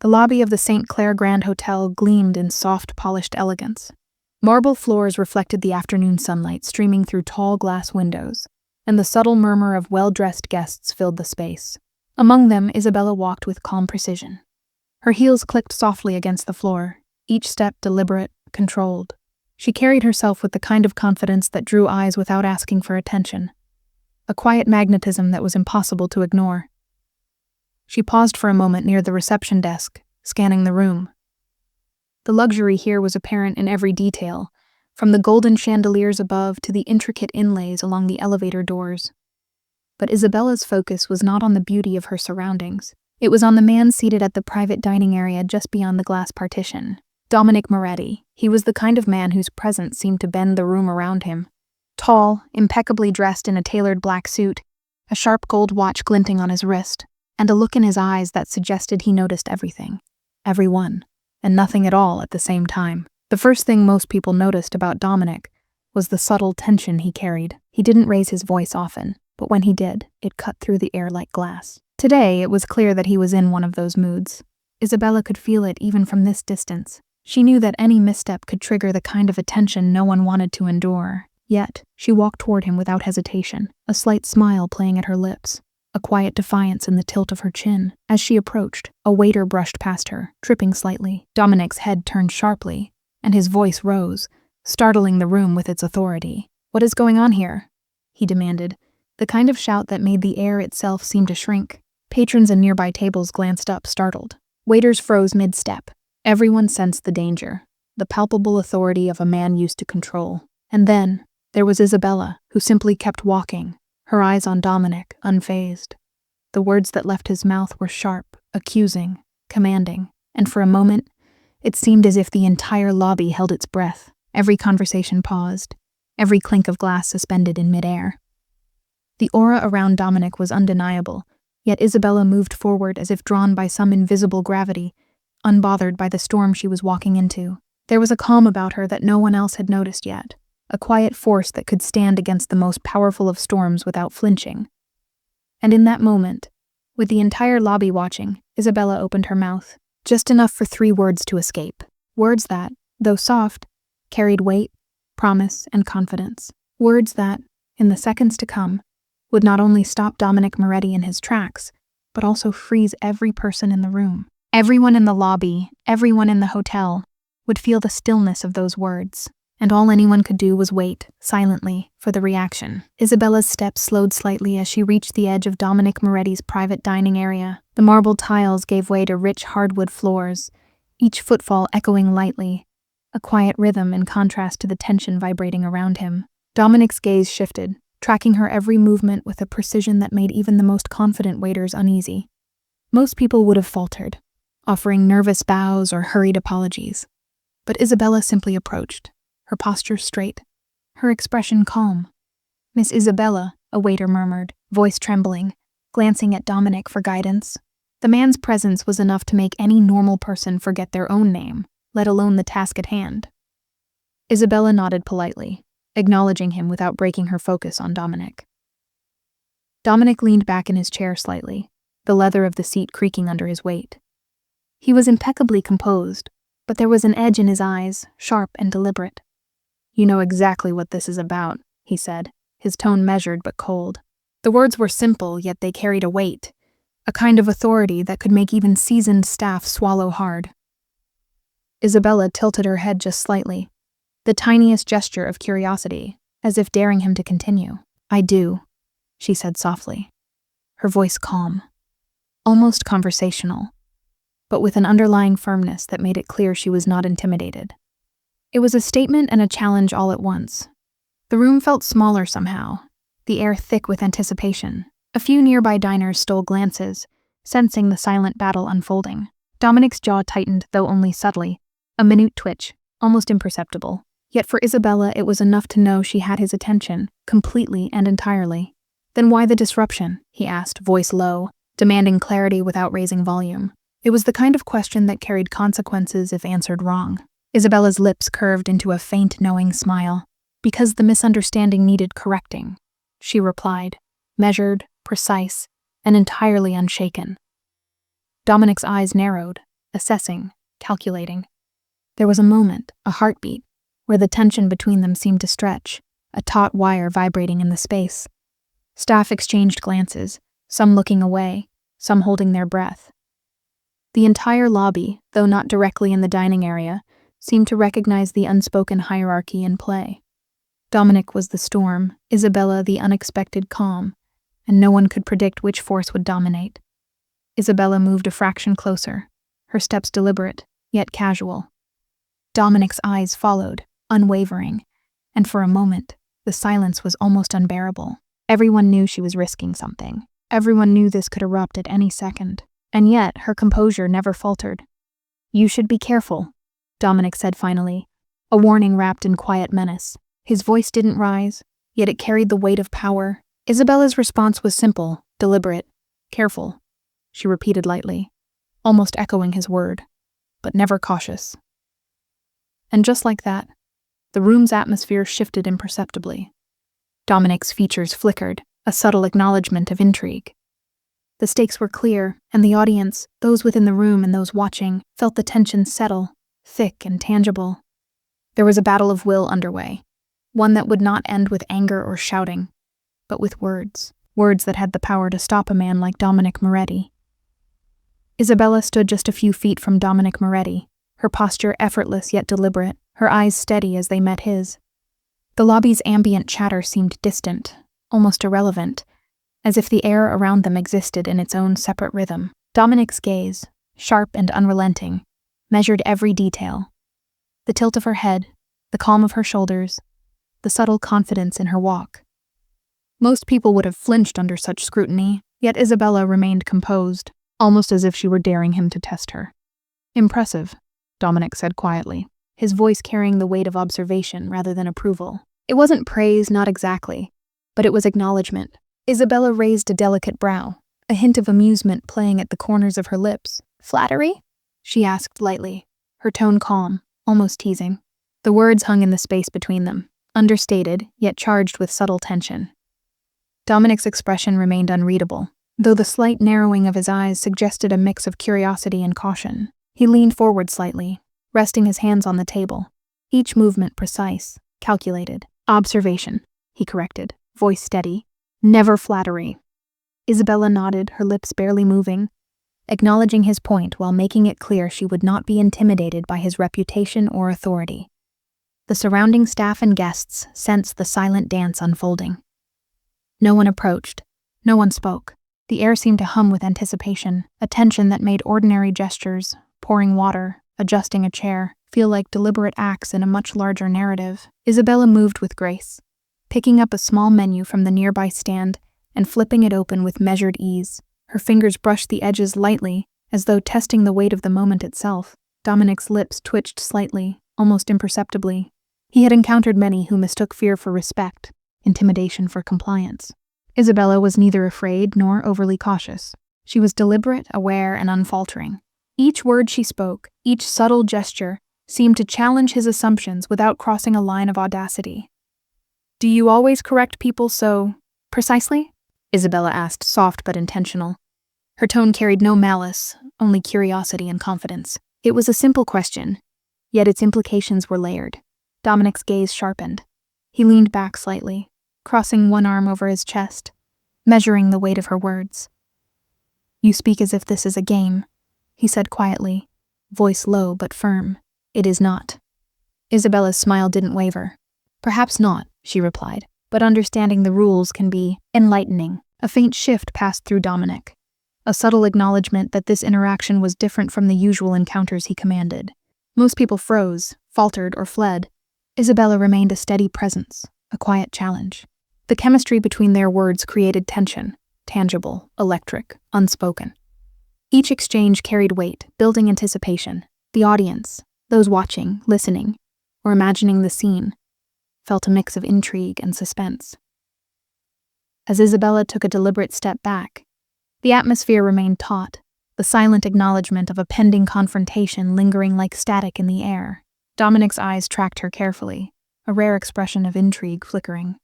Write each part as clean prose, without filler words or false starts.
The lobby of the St. Clair Grand Hotel gleamed in soft, polished elegance. Marble floors reflected the afternoon sunlight streaming through tall glass windows, and the subtle murmur of well-dressed guests filled the space. Among them, Isabella walked with calm precision. Her heels clicked softly against the floor, each step deliberate, controlled. She carried herself with the kind of confidence that drew eyes without asking for attention, a quiet magnetism that was impossible to ignore. She paused for a moment near the reception desk, scanning the room. The luxury here was apparent in every detail, from the golden chandeliers above to the intricate inlays along the elevator doors. But Isabella's focus was not on the beauty of her surroundings. It was on the man seated at the private dining area just beyond the glass partition. Dominic Moretti. He was the kind of man whose presence seemed to bend the room around him. Tall, impeccably dressed in a tailored black suit, a sharp gold watch glinting on his wrist, and a look in his eyes that suggested he noticed everything, everyone, and nothing at all at the same time. The first thing most people noticed about Dominic was the subtle tension he carried. He didn't raise his voice often, but when he did, it cut through the air like glass. Today, it was clear that he was in one of those moods. Isabella could feel it even from this distance. She knew that any misstep could trigger the kind of attention no one wanted to endure. Yet, she walked toward him without hesitation, a slight smile playing at her lips, a quiet defiance in the tilt of her chin. As she approached, a waiter brushed past her, tripping slightly. Dominic's head turned sharply, and his voice rose, startling the room with its authority. "What is going on here?" he demanded, the kind of shout that made the air itself seem to shrink. Patrons in nearby tables glanced up, startled. Waiters froze mid-step. Everyone sensed the danger, the palpable authority of a man used to control. And then, there was Isabella, who simply kept walking, her eyes on Dominic, unfazed. The words that left his mouth were sharp, accusing, commanding, and for a moment, it seemed as if the entire lobby held its breath. Every conversation paused, every clink of glass suspended in midair. The aura around Dominic was undeniable, yet Isabella moved forward as if drawn by some invisible gravity, unbothered by the storm she was walking into. There was a calm about her that no one else had noticed yet, a quiet force that could stand against the most powerful of storms without flinching. And in that moment, with the entire lobby watching, Isabella opened her mouth, just enough for 3 words to escape. Words that, though soft, carried weight, promise, and confidence. Words that, in the seconds to come, would not only stop Dominic Moretti in his tracks, but also freeze every person in the room. Everyone in the lobby, everyone in the hotel, would feel the stillness of those words, and all anyone could do was wait, silently, for the reaction. Isabella's steps slowed slightly as she reached the edge of Dominic Moretti's private dining area. The marble tiles gave way to rich hardwood floors, each footfall echoing lightly, a quiet rhythm in contrast to the tension vibrating around him. Dominic's gaze shifted, tracking her every movement with a precision that made even the most confident waiters uneasy. Most people would have faltered, offering nervous bows or hurried apologies. But Isabella simply approached, her posture straight, her expression calm. "Miss Isabella," a waiter murmured, voice trembling, glancing at Dominic for guidance. The man's presence was enough to make any normal person forget their own name, let alone the task at hand. Isabella nodded politely, acknowledging him without breaking her focus on Dominic. Dominic leaned back in his chair slightly, the leather of the seat creaking under his weight. He was impeccably composed, but there was an edge in his eyes, sharp and deliberate. "You know exactly what this is about," he said, his tone measured but cold. The words were simple, yet they carried a weight, a kind of authority that could make even seasoned staff swallow hard. Isabella tilted her head just slightly, the tiniest gesture of curiosity, as if daring him to continue. "I do," she said softly, her voice calm, almost conversational, but with an underlying firmness that made it clear she was not intimidated. It was a statement and a challenge all at once. The room felt smaller somehow, the air thick with anticipation. A few nearby diners stole glances, sensing the silent battle unfolding. Dominic's jaw tightened, though only subtly, a minute twitch, almost imperceptible. Yet for Isabella, it was enough to know she had his attention, completely and entirely. "Then why the disruption?" he asked, voice low, demanding clarity without raising volume. It was the kind of question that carried consequences if answered wrong. Isabella's lips curved into a faint, knowing smile. "Because the misunderstanding needed correcting," she replied, measured, precise, and entirely unshaken. Dominic's eyes narrowed, assessing, calculating. There was a moment, a heartbeat, where the tension between them seemed to stretch, a taut wire vibrating in the space. Staff exchanged glances, some looking away, some holding their breath. The entire lobby, though not directly in the dining area, seemed to recognize the unspoken hierarchy in play. Dominic was the storm, Isabella the unexpected calm, and no one could predict which force would dominate. Isabella moved a fraction closer, her steps deliberate, yet casual. Dominic's eyes followed, unwavering, and for a moment, the silence was almost unbearable. Everyone knew she was risking something. Everyone knew this could erupt at any second, and yet her composure never faltered. "You should be careful," Dominic said finally, a warning wrapped in quiet menace. His voice didn't rise, yet it carried the weight of power. Isabella's response was simple, deliberate, careful. She repeated lightly, almost echoing his word, but never cautious. And just like that, the room's atmosphere shifted imperceptibly. Dominic's features flickered, a subtle acknowledgement of intrigue. The stakes were clear, and the audience, those within the room and those watching, felt the tension settle, thick and tangible. There was a battle of will underway, one that would not end with anger or shouting, but with words that had the power to stop a man like Dominic Moretti. Isabella stood just a few feet from Dominic Moretti, her posture effortless yet deliberate, her eyes steady as they met his. The lobby's ambient chatter seemed distant, almost irrelevant, as if the air around them existed in its own separate rhythm. Dominic's gaze, sharp and unrelenting, measured every detail. The tilt of her head, the calm of her shoulders, the subtle confidence in her walk. Most people would have flinched under such scrutiny, yet Isabella remained composed, almost as if she were daring him to test her. "Impressive," Dominic said quietly, his voice carrying the weight of observation rather than approval. It wasn't praise, not exactly, but it was acknowledgement. Isabella raised a delicate brow, a hint of amusement playing at the corners of her lips. "Flattery?" she asked lightly, her tone calm, almost teasing. The words hung in the space between them, understated, yet charged with subtle tension. Dominic's expression remained unreadable, though the slight narrowing of his eyes suggested a mix of curiosity and caution. He leaned forward slightly, resting his hands on the table, each movement precise, calculated. "Observation," he corrected, voice steady. "Never flattery." Isabella nodded, her lips barely moving, acknowledging his point while making it clear she would not be intimidated by his reputation or authority. The surrounding staff and guests sensed the silent dance unfolding. No one approached, no one spoke. The air seemed to hum with anticipation, a tension that made ordinary gestures, pouring water, adjusting a chair, feel like deliberate acts in a much larger narrative. Isabella moved with grace, picking up a small menu from the nearby stand and flipping it open with measured ease. Her fingers brushed the edges lightly, as though testing the weight of the moment itself. Dominic's lips twitched slightly, almost imperceptibly. He had encountered many who mistook fear for respect, intimidation for compliance. Isabella was neither afraid nor overly cautious. She was deliberate, aware, and unfaltering. Each word she spoke, each subtle gesture, seemed to challenge his assumptions without crossing a line of audacity. "Do you always correct people so precisely?" Isabella asked, soft but intentional. Her tone carried no malice, only curiosity and confidence. It was a simple question, yet its implications were layered. Dominic's gaze sharpened. He leaned back slightly, crossing one arm over his chest, measuring the weight of her words. "You speak as if this is a game," he said quietly, voice low but firm. "It is not." Isabella's smile didn't waver. "Perhaps not," she replied, "but understanding the rules can be enlightening." A faint shift passed through Dominic, a subtle acknowledgement that this interaction was different from the usual encounters he commanded. Most people froze, faltered, or fled. Isabella remained a steady presence, a quiet challenge. The chemistry between their words created tension, tangible, electric, unspoken. Each exchange carried weight, building anticipation. The audience, those watching, listening, or imagining the scene, felt a mix of intrigue and suspense. As Isabella took a deliberate step back, the atmosphere remained taut, the silent acknowledgement of a pending confrontation lingering like static in the air. Dominic's eyes tracked her carefully, a rare expression of intrigue flickering.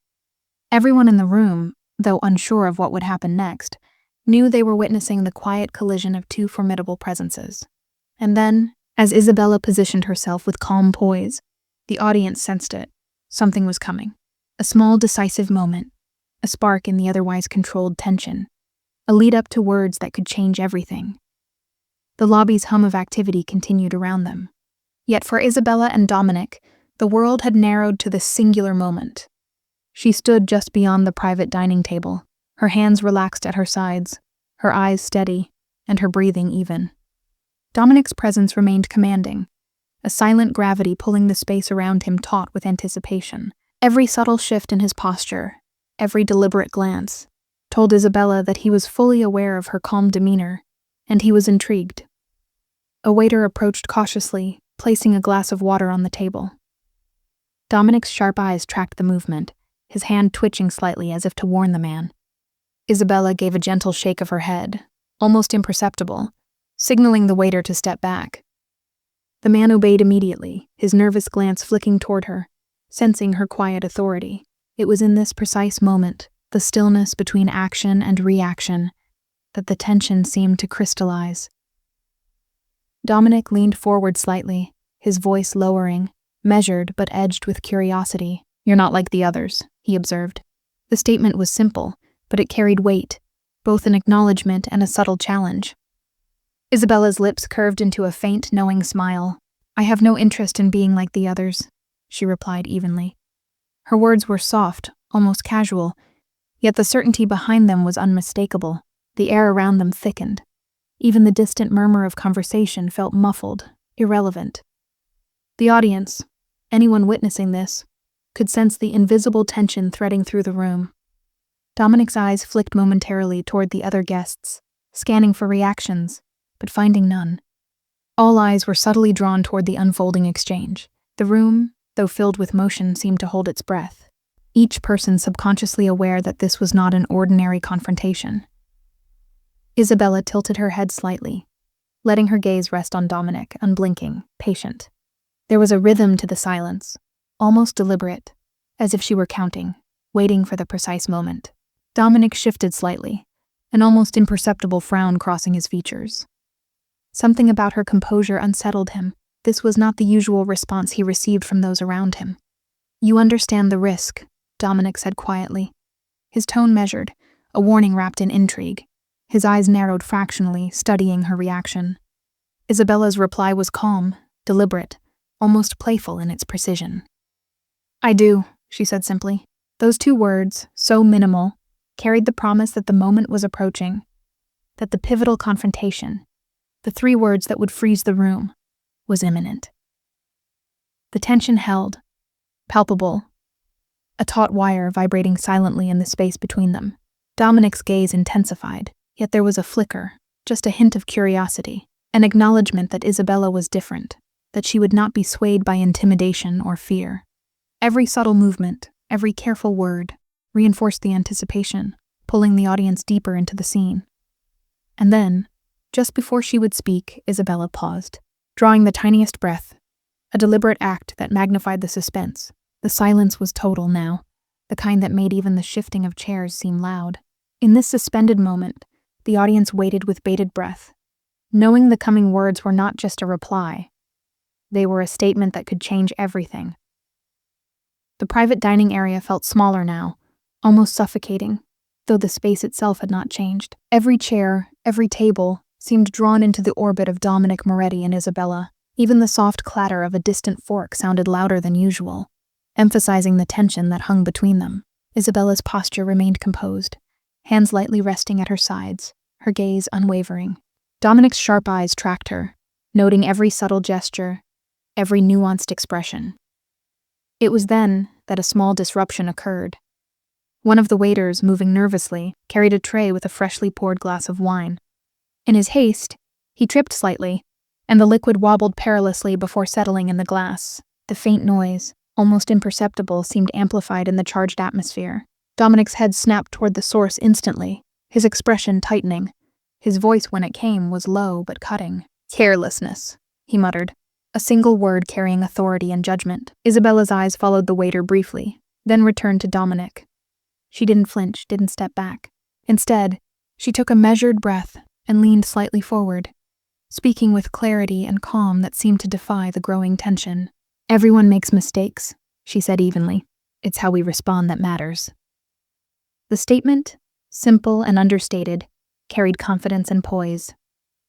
Everyone in the room, though unsure of what would happen next, knew they were witnessing the quiet collision of two formidable presences. And then, as Isabella positioned herself with calm poise, the audience sensed it. Something was coming. A small, decisive moment. A spark in the otherwise controlled tension. A lead-up to words that could change everything. The lobby's hum of activity continued around them. Yet for Isabella and Dominic, the world had narrowed to this singular moment. She stood just beyond the private dining table, her hands relaxed at her sides, her eyes steady, and her breathing even. Dominic's presence remained commanding, a silent gravity pulling the space around him taut with anticipation. Every subtle shift in his posture, every deliberate glance, told Isabella that he was fully aware of her calm demeanor, and he was intrigued. A waiter approached cautiously, placing a glass of water on the table. Dominic's sharp eyes tracked the movement, his hand twitching slightly as if to warn the man. Isabella gave a gentle shake of her head, almost imperceptible, signaling the waiter to step back. The man obeyed immediately, his nervous glance flicking toward her, sensing her quiet authority. It was in this precise moment, the stillness between action and reaction, that the tension seemed to crystallize. Dominic leaned forward slightly, his voice lowering, measured but edged with curiosity. "You're not like the others," he observed. The statement was simple, but it carried weight, both an acknowledgement and a subtle challenge. Isabella's lips curved into a faint, knowing smile. "I have no interest in being like the others," she replied evenly. Her words were soft, almost casual, yet the certainty behind them was unmistakable. The air around them thickened. Even the distant murmur of conversation felt muffled, irrelevant. The audience, anyone witnessing this, could sense the invisible tension threading through the room. Dominic's eyes flicked momentarily toward the other guests, scanning for reactions, but finding none. All eyes were subtly drawn toward the unfolding exchange. The room, though filled with motion, seemed to hold its breath, each person subconsciously aware that this was not an ordinary confrontation. Isabella tilted her head slightly, letting her gaze rest on Dominic, unblinking, patient. There was a rhythm to the silence, almost deliberate, as if she were counting, waiting for the precise moment. Dominic shifted slightly, an almost imperceptible frown crossing his features. Something about her composure unsettled him. This was not the usual response he received from those around him. "You understand the risk," Dominic said quietly. His tone measured, a warning wrapped in intrigue. His eyes narrowed fractionally, studying her reaction. Isabella's reply was calm, deliberate, almost playful in its precision. "I do," she said simply. Those two words, so minimal, carried the promise that the moment was approaching, that the pivotal confrontation, the three words that would freeze the room, was imminent. The tension held, palpable, a taut wire vibrating silently in the space between them. Dominic's gaze intensified, yet there was a flicker, just a hint of curiosity, an acknowledgement that Isabella was different, that she would not be swayed by intimidation or fear. Every subtle movement, every careful word, reinforced the anticipation, pulling the audience deeper into the scene. And then, just before she would speak, Isabella paused, drawing the tiniest breath, a deliberate act that magnified the suspense. The silence was total now, the kind that made even the shifting of chairs seem loud. In this suspended moment, the audience waited with bated breath, knowing the coming words were not just a reply. They were a statement that could change everything. The private dining area felt smaller now, almost suffocating, though the space itself had not changed. Every chair, every table, seemed drawn into the orbit of Dominic Moretti and Isabella. Even the soft clatter of a distant fork sounded louder than usual, emphasizing the tension that hung between them. Isabella's posture remained composed, hands lightly resting at her sides, her gaze unwavering. Dominic's sharp eyes tracked her, noting every subtle gesture, every nuanced expression. It was then that a small disruption occurred. One of the waiters, moving nervously, carried a tray with a freshly poured glass of wine. In his haste, he tripped slightly, and the liquid wobbled perilously before settling in the glass. The faint noise, almost imperceptible, seemed amplified in the charged atmosphere. Dominic's head snapped toward the source instantly, his expression tightening. His voice, when it came, was low but cutting. "Carelessness," he muttered, a single word carrying authority and judgment. Isabella's eyes followed the waiter briefly, then returned to Dominic. She didn't flinch, didn't step back. Instead, she took a measured breath and leaned slightly forward, speaking with clarity and calm that seemed to defy the growing tension. "Everyone makes mistakes," she said evenly. "It's how we respond that matters." The statement, simple and understated, carried confidence and poise.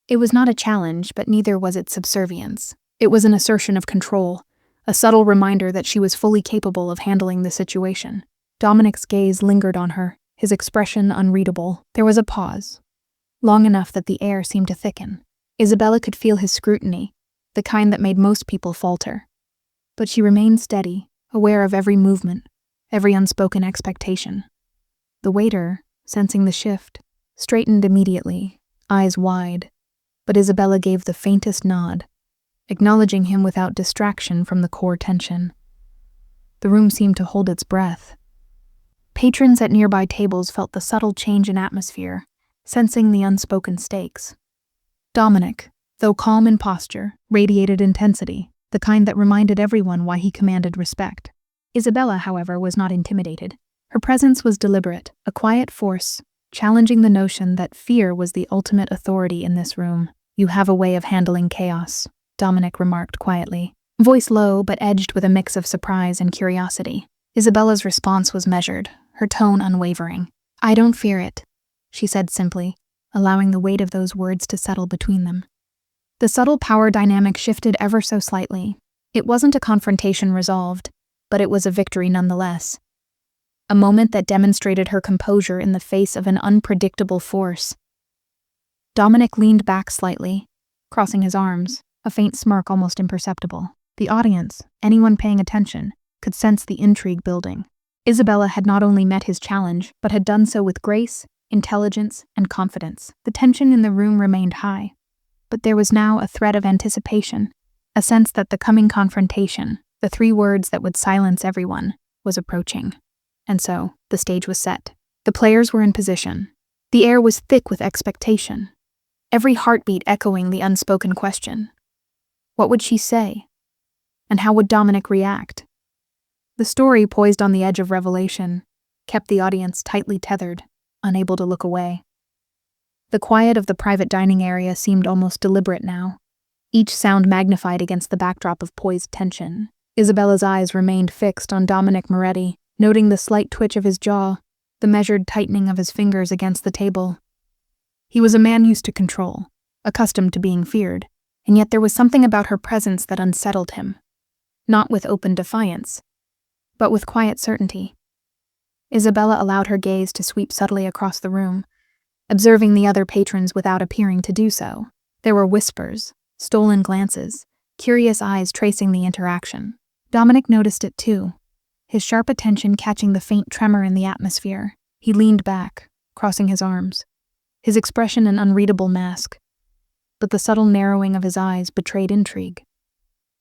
It was not a challenge, but neither was it subservience. It was an assertion of control, a subtle reminder that she was fully capable of handling the situation. Dominic's gaze lingered on her, his expression unreadable. There was a pause, long enough that the air seemed to thicken. Isabella could feel his scrutiny, the kind that made most people falter. But she remained steady, aware of every movement, every unspoken expectation. The waiter, sensing the shift, straightened immediately, eyes wide, but Isabella gave the faintest nod, acknowledging him without distraction from the core tension. The room seemed to hold its breath. Patrons at nearby tables felt the subtle change in atmosphere, sensing the unspoken stakes. Dominic, though calm in posture, radiated intensity, the kind that reminded everyone why he commanded respect. Isabella, however, was not intimidated. Her presence was deliberate, a quiet force, challenging the notion that fear was the ultimate authority in this room. "You have a way of handling chaos," Dominic remarked quietly, voice low but edged with a mix of surprise and curiosity. Isabella's response was measured, her tone unwavering. "I don't fear it," she said simply, allowing the weight of those words to settle between them. The subtle power dynamic shifted ever so slightly. It wasn't a confrontation resolved, but it was a victory nonetheless. A moment that demonstrated her composure in the face of an unpredictable force. Dominic leaned back slightly, crossing his arms, a faint smirk almost imperceptible. The audience, anyone paying attention, could sense the intrigue building. Isabella had not only met his challenge, but had done so with grace, intelligence, and confidence. The tension in the room remained high, but there was now a thread of anticipation, a sense that the coming confrontation, the three words that would silence everyone, was approaching. And so, the stage was set. The players were in position. The air was thick with expectation, every heartbeat echoing the unspoken question. What would she say? And how would Dominic react? The story, poised on the edge of revelation, kept the audience tightly tethered, unable to look away. The quiet of the private dining area seemed almost deliberate now, each sound magnified against the backdrop of poised tension. Isabella's eyes remained fixed on Dominic Moretti, noting the slight twitch of his jaw, the measured tightening of his fingers against the table. He was a man used to control, accustomed to being feared, and yet there was something about her presence that unsettled him. Not with open defiance, but with quiet certainty. Isabella allowed her gaze to sweep subtly across the room, observing the other patrons without appearing to do so. There were whispers, stolen glances, curious eyes tracing the interaction. Dominic noticed it too, his sharp attention catching the faint tremor in the atmosphere. He leaned back, crossing his arms, his expression an unreadable mask, but the subtle narrowing of his eyes betrayed intrigue.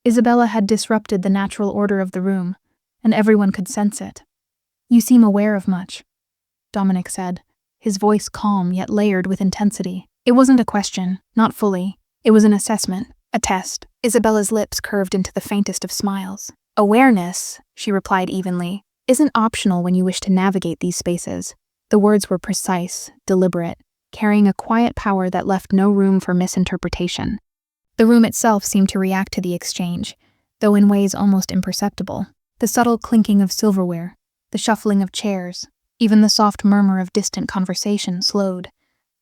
Isabella had disrupted the natural order of the room, and everyone could sense it. "You seem aware of much," Dominic said, his voice calm yet layered with intensity. It wasn't a question, not fully. It was an assessment, a test. Isabella's lips curved into the faintest of smiles. "Awareness," she replied evenly, "isn't optional when you wish to navigate these spaces." The words were precise, deliberate, carrying a quiet power that left no room for misinterpretation. The room itself seemed to react to the exchange, though in ways almost imperceptible. The subtle clinking of silverware, the shuffling of chairs, even the soft murmur of distant conversation slowed,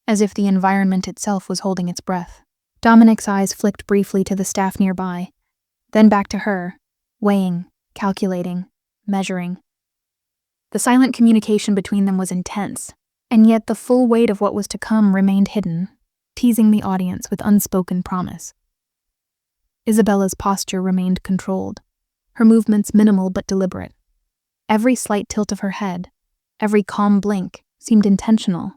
as if the environment itself was holding its breath. Dominic's eyes flicked briefly to the staff nearby, then back to her, weighing, calculating, measuring. The silent communication between them was intense, and yet the full weight of what was to come remained hidden, teasing the audience with unspoken promise. Isabella's posture remained controlled, her movements minimal but deliberate. Every slight tilt of her head, every calm blink, seemed intentional,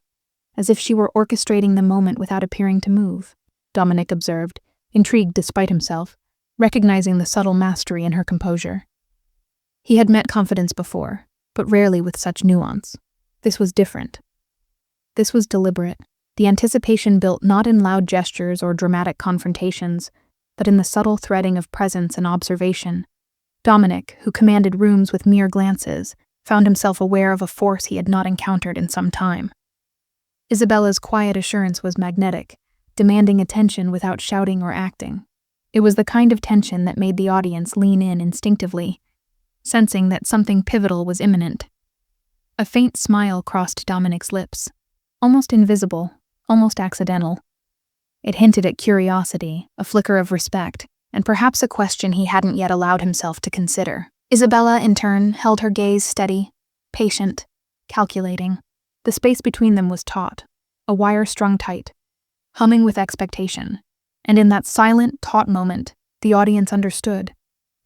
as if she were orchestrating the moment without appearing to move. Dominic observed, intrigued despite himself, recognizing the subtle mastery in her composure. He had met confidence before, but rarely with such nuance. This was different. This was deliberate, the anticipation built not in loud gestures or dramatic confrontations, but in the subtle threading of presence and observation. Dominic, who commanded rooms with mere glances, found himself aware of a force he had not encountered in some time. Isabella's quiet assurance was magnetic, demanding attention without shouting or acting. It was the kind of tension that made the audience lean in instinctively, sensing that something pivotal was imminent. A faint smile crossed Dominic's lips, almost invisible, almost accidental. It hinted at curiosity, a flicker of respect, and perhaps a question he hadn't yet allowed himself to consider. Isabella, in turn, held her gaze steady, patient, calculating. The space between them was taut, a wire strung tight, humming with expectation. And in that silent, taut moment, the audience understood.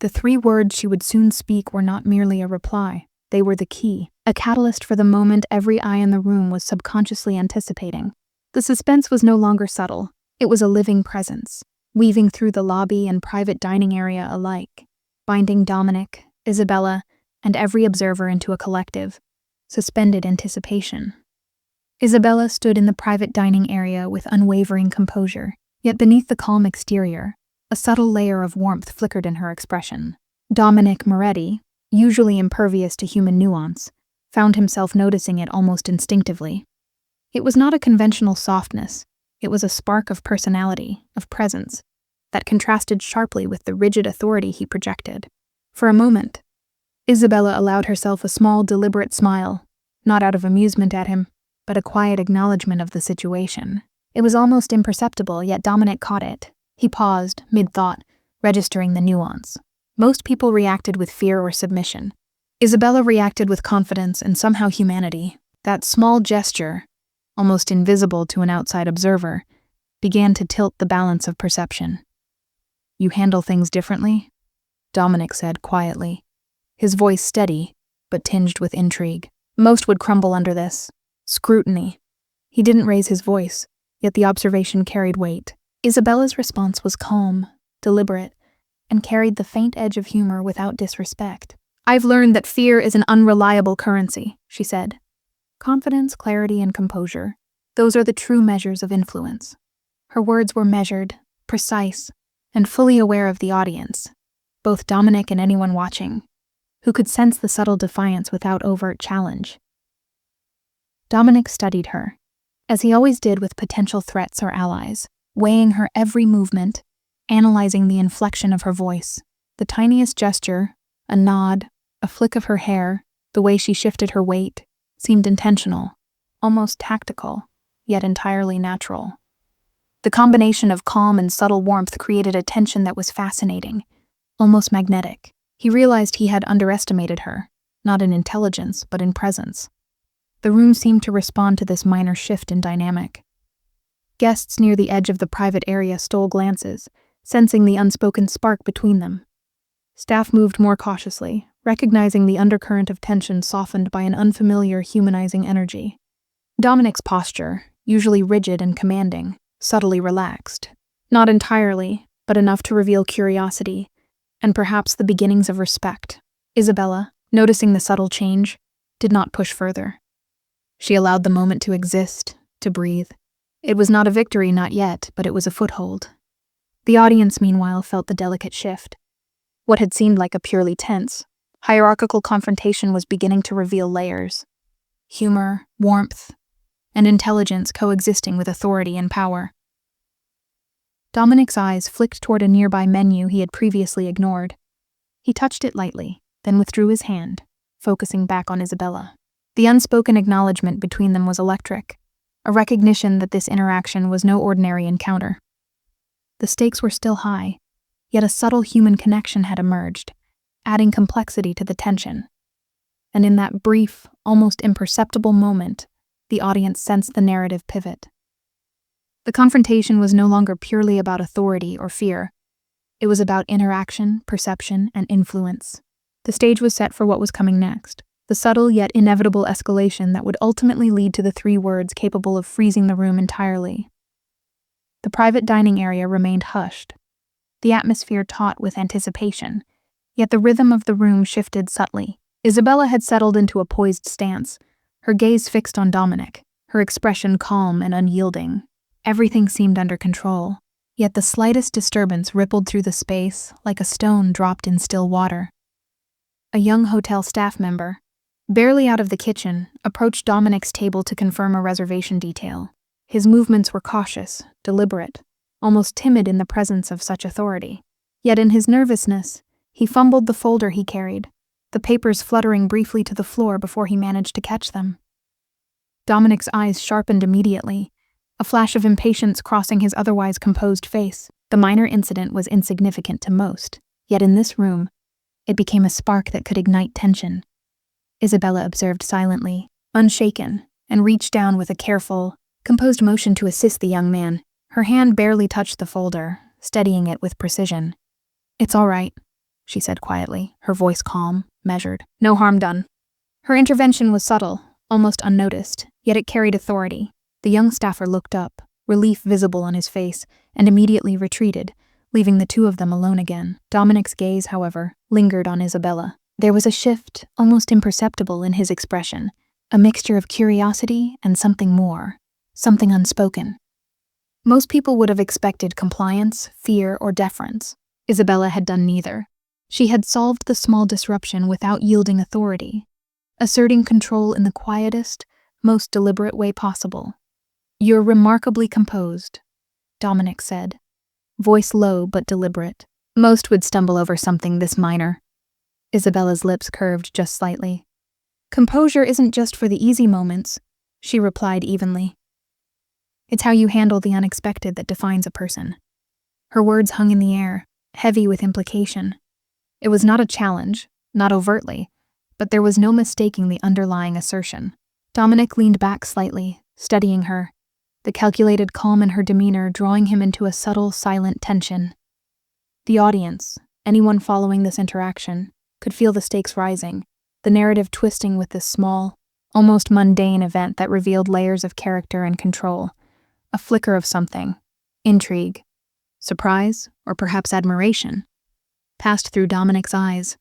The 3 words she would soon speak were not merely a reply. They were the key, a catalyst for the moment every eye in the room was subconsciously anticipating. The suspense was no longer subtle. It was a living presence, weaving through the lobby and private dining area alike, binding Dominic, Isabella, and every observer into a collective, suspended anticipation. Isabella stood in the private dining area with unwavering composure, yet beneath the calm exterior, a subtle layer of warmth flickered in her expression. Dominic Moretti, usually impervious to human nuance, found himself noticing it almost instinctively. It was not a conventional softness, it was a spark of personality, of presence, that contrasted sharply with the rigid authority he projected. For a moment, Isabella allowed herself a small, deliberate smile, not out of amusement at him, but a quiet acknowledgement of the situation. It was almost imperceptible, yet Dominic caught it. He paused, mid-thought, registering the nuance. Most people reacted with fear or submission. Isabella reacted with confidence and somehow humanity. That small gesture, almost invisible to an outside observer, began to tilt the balance of perception. "You handle things differently?" Dominic said quietly, his voice steady, but tinged with intrigue. Most would crumble under this scrutiny. He didn't raise his voice, yet the observation carried weight. Isabella's response was calm, deliberate, and carried the faint edge of humor without disrespect. "I've learned that fear is an unreliable currency," she said. "Confidence, clarity, and composure, those are the true measures of influence." Her words were measured, precise, and fully aware of the audience, both Dominic and anyone watching, who could sense the subtle defiance without overt challenge. Dominic studied her, as he always did with potential threats or allies, weighing her every movement, analyzing the inflection of her voice. The tiniest gesture, a nod, a flick of her hair, the way she shifted her weight, seemed intentional, almost tactical, yet entirely natural. The combination of calm and subtle warmth created a tension that was fascinating, almost magnetic. He realized he had underestimated her, not in intelligence, but in presence. The room seemed to respond to this minor shift in dynamic. Guests near the edge of the private area stole glances, sensing the unspoken spark between them. Staff moved more cautiously, recognizing the undercurrent of tension softened by an unfamiliar, humanizing energy. Dominic's posture, usually rigid and commanding, subtly relaxed. Not entirely, but enough to reveal curiosity, and perhaps the beginnings of respect. Isabella, noticing the subtle change, did not push further. She allowed the moment to exist, to breathe. It was not a victory, not yet, but it was a foothold. The audience, meanwhile, felt the delicate shift. What had seemed like a purely tense, hierarchical confrontation was beginning to reveal layers. Humor, warmth, and intelligence coexisting with authority and power. Dominic's eyes flicked toward a nearby menu he had previously ignored. He touched it lightly, then withdrew his hand, focusing back on Isabella. The unspoken acknowledgement between them was electric, a recognition that this interaction was no ordinary encounter. The stakes were still high, yet a subtle human connection had emerged, adding complexity to the tension. And in that brief, almost imperceptible moment, the audience sensed the narrative pivot. The confrontation was no longer purely about authority or fear. It was about interaction, perception, and influence. The stage was set for what was coming next, the subtle yet inevitable escalation that would ultimately lead to the 3 words capable of freezing the room entirely. The private dining area remained hushed, the atmosphere taut with anticipation, yet the rhythm of the room shifted subtly. Isabella had settled into a poised stance, her gaze fixed on Dominic, her expression calm and unyielding. Everything seemed under control, yet the slightest disturbance rippled through the space like a stone dropped in still water. A young hotel staff member, barely out of the kitchen, approached Dominic's table to confirm a reservation detail. His movements were cautious, deliberate, almost timid in the presence of such authority. Yet in his nervousness, he fumbled the folder he carried, the papers fluttering briefly to the floor before he managed to catch them. Dominic's eyes sharpened immediately, a flash of impatience crossing his otherwise composed face. The minor incident was insignificant to most, yet in this room, it became a spark that could ignite tension. Isabella observed silently, unshaken, and reached down with a careful, composed motion to assist the young man. Her hand barely touched the folder, steadying it with precision. "It's all right," she said quietly, her voice calm, measured. "No harm done." Her intervention was subtle, almost unnoticed, yet it carried authority. The young staffer looked up, relief visible on his face, and immediately retreated, leaving the two of them alone again. Dominic's gaze, however, lingered on Isabella. There was a shift, almost imperceptible, in his expression, a mixture of curiosity and something more, something unspoken. Most people would have expected compliance, fear, or deference. Isabella had done neither. She had solved the small disruption without yielding authority, asserting control in the quietest, most deliberate way possible. "You're remarkably composed," Dominic said, voice low but deliberate. Most would stumble over something this minor. Isabella's lips curved just slightly. "Composure isn't just for the easy moments," she replied evenly. "It's how you handle the unexpected that defines a person." Her words hung in the air, heavy with implication. It was not a challenge, not overtly, but there was no mistaking the underlying assertion. Dominic leaned back slightly, studying her, the calculated calm in her demeanor drawing him into a subtle, silent tension. The audience, anyone following this interaction, could feel the stakes rising, the narrative twisting with this small, almost mundane event that revealed layers of character and control, a flicker of something, intrigue, surprise, or perhaps admiration, passed through Dominic's eyes,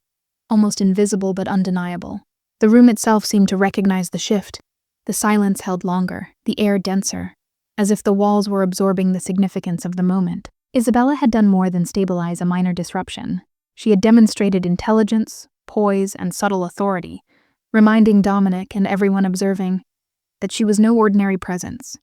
almost invisible but undeniable. The room itself seemed to recognize the shift. The silence held longer, the air denser, as if the walls were absorbing the significance of the moment. Isabella had done more than stabilize a minor disruption. She had demonstrated intelligence, poise, and subtle authority, reminding Dominic and everyone observing that she was no ordinary presence.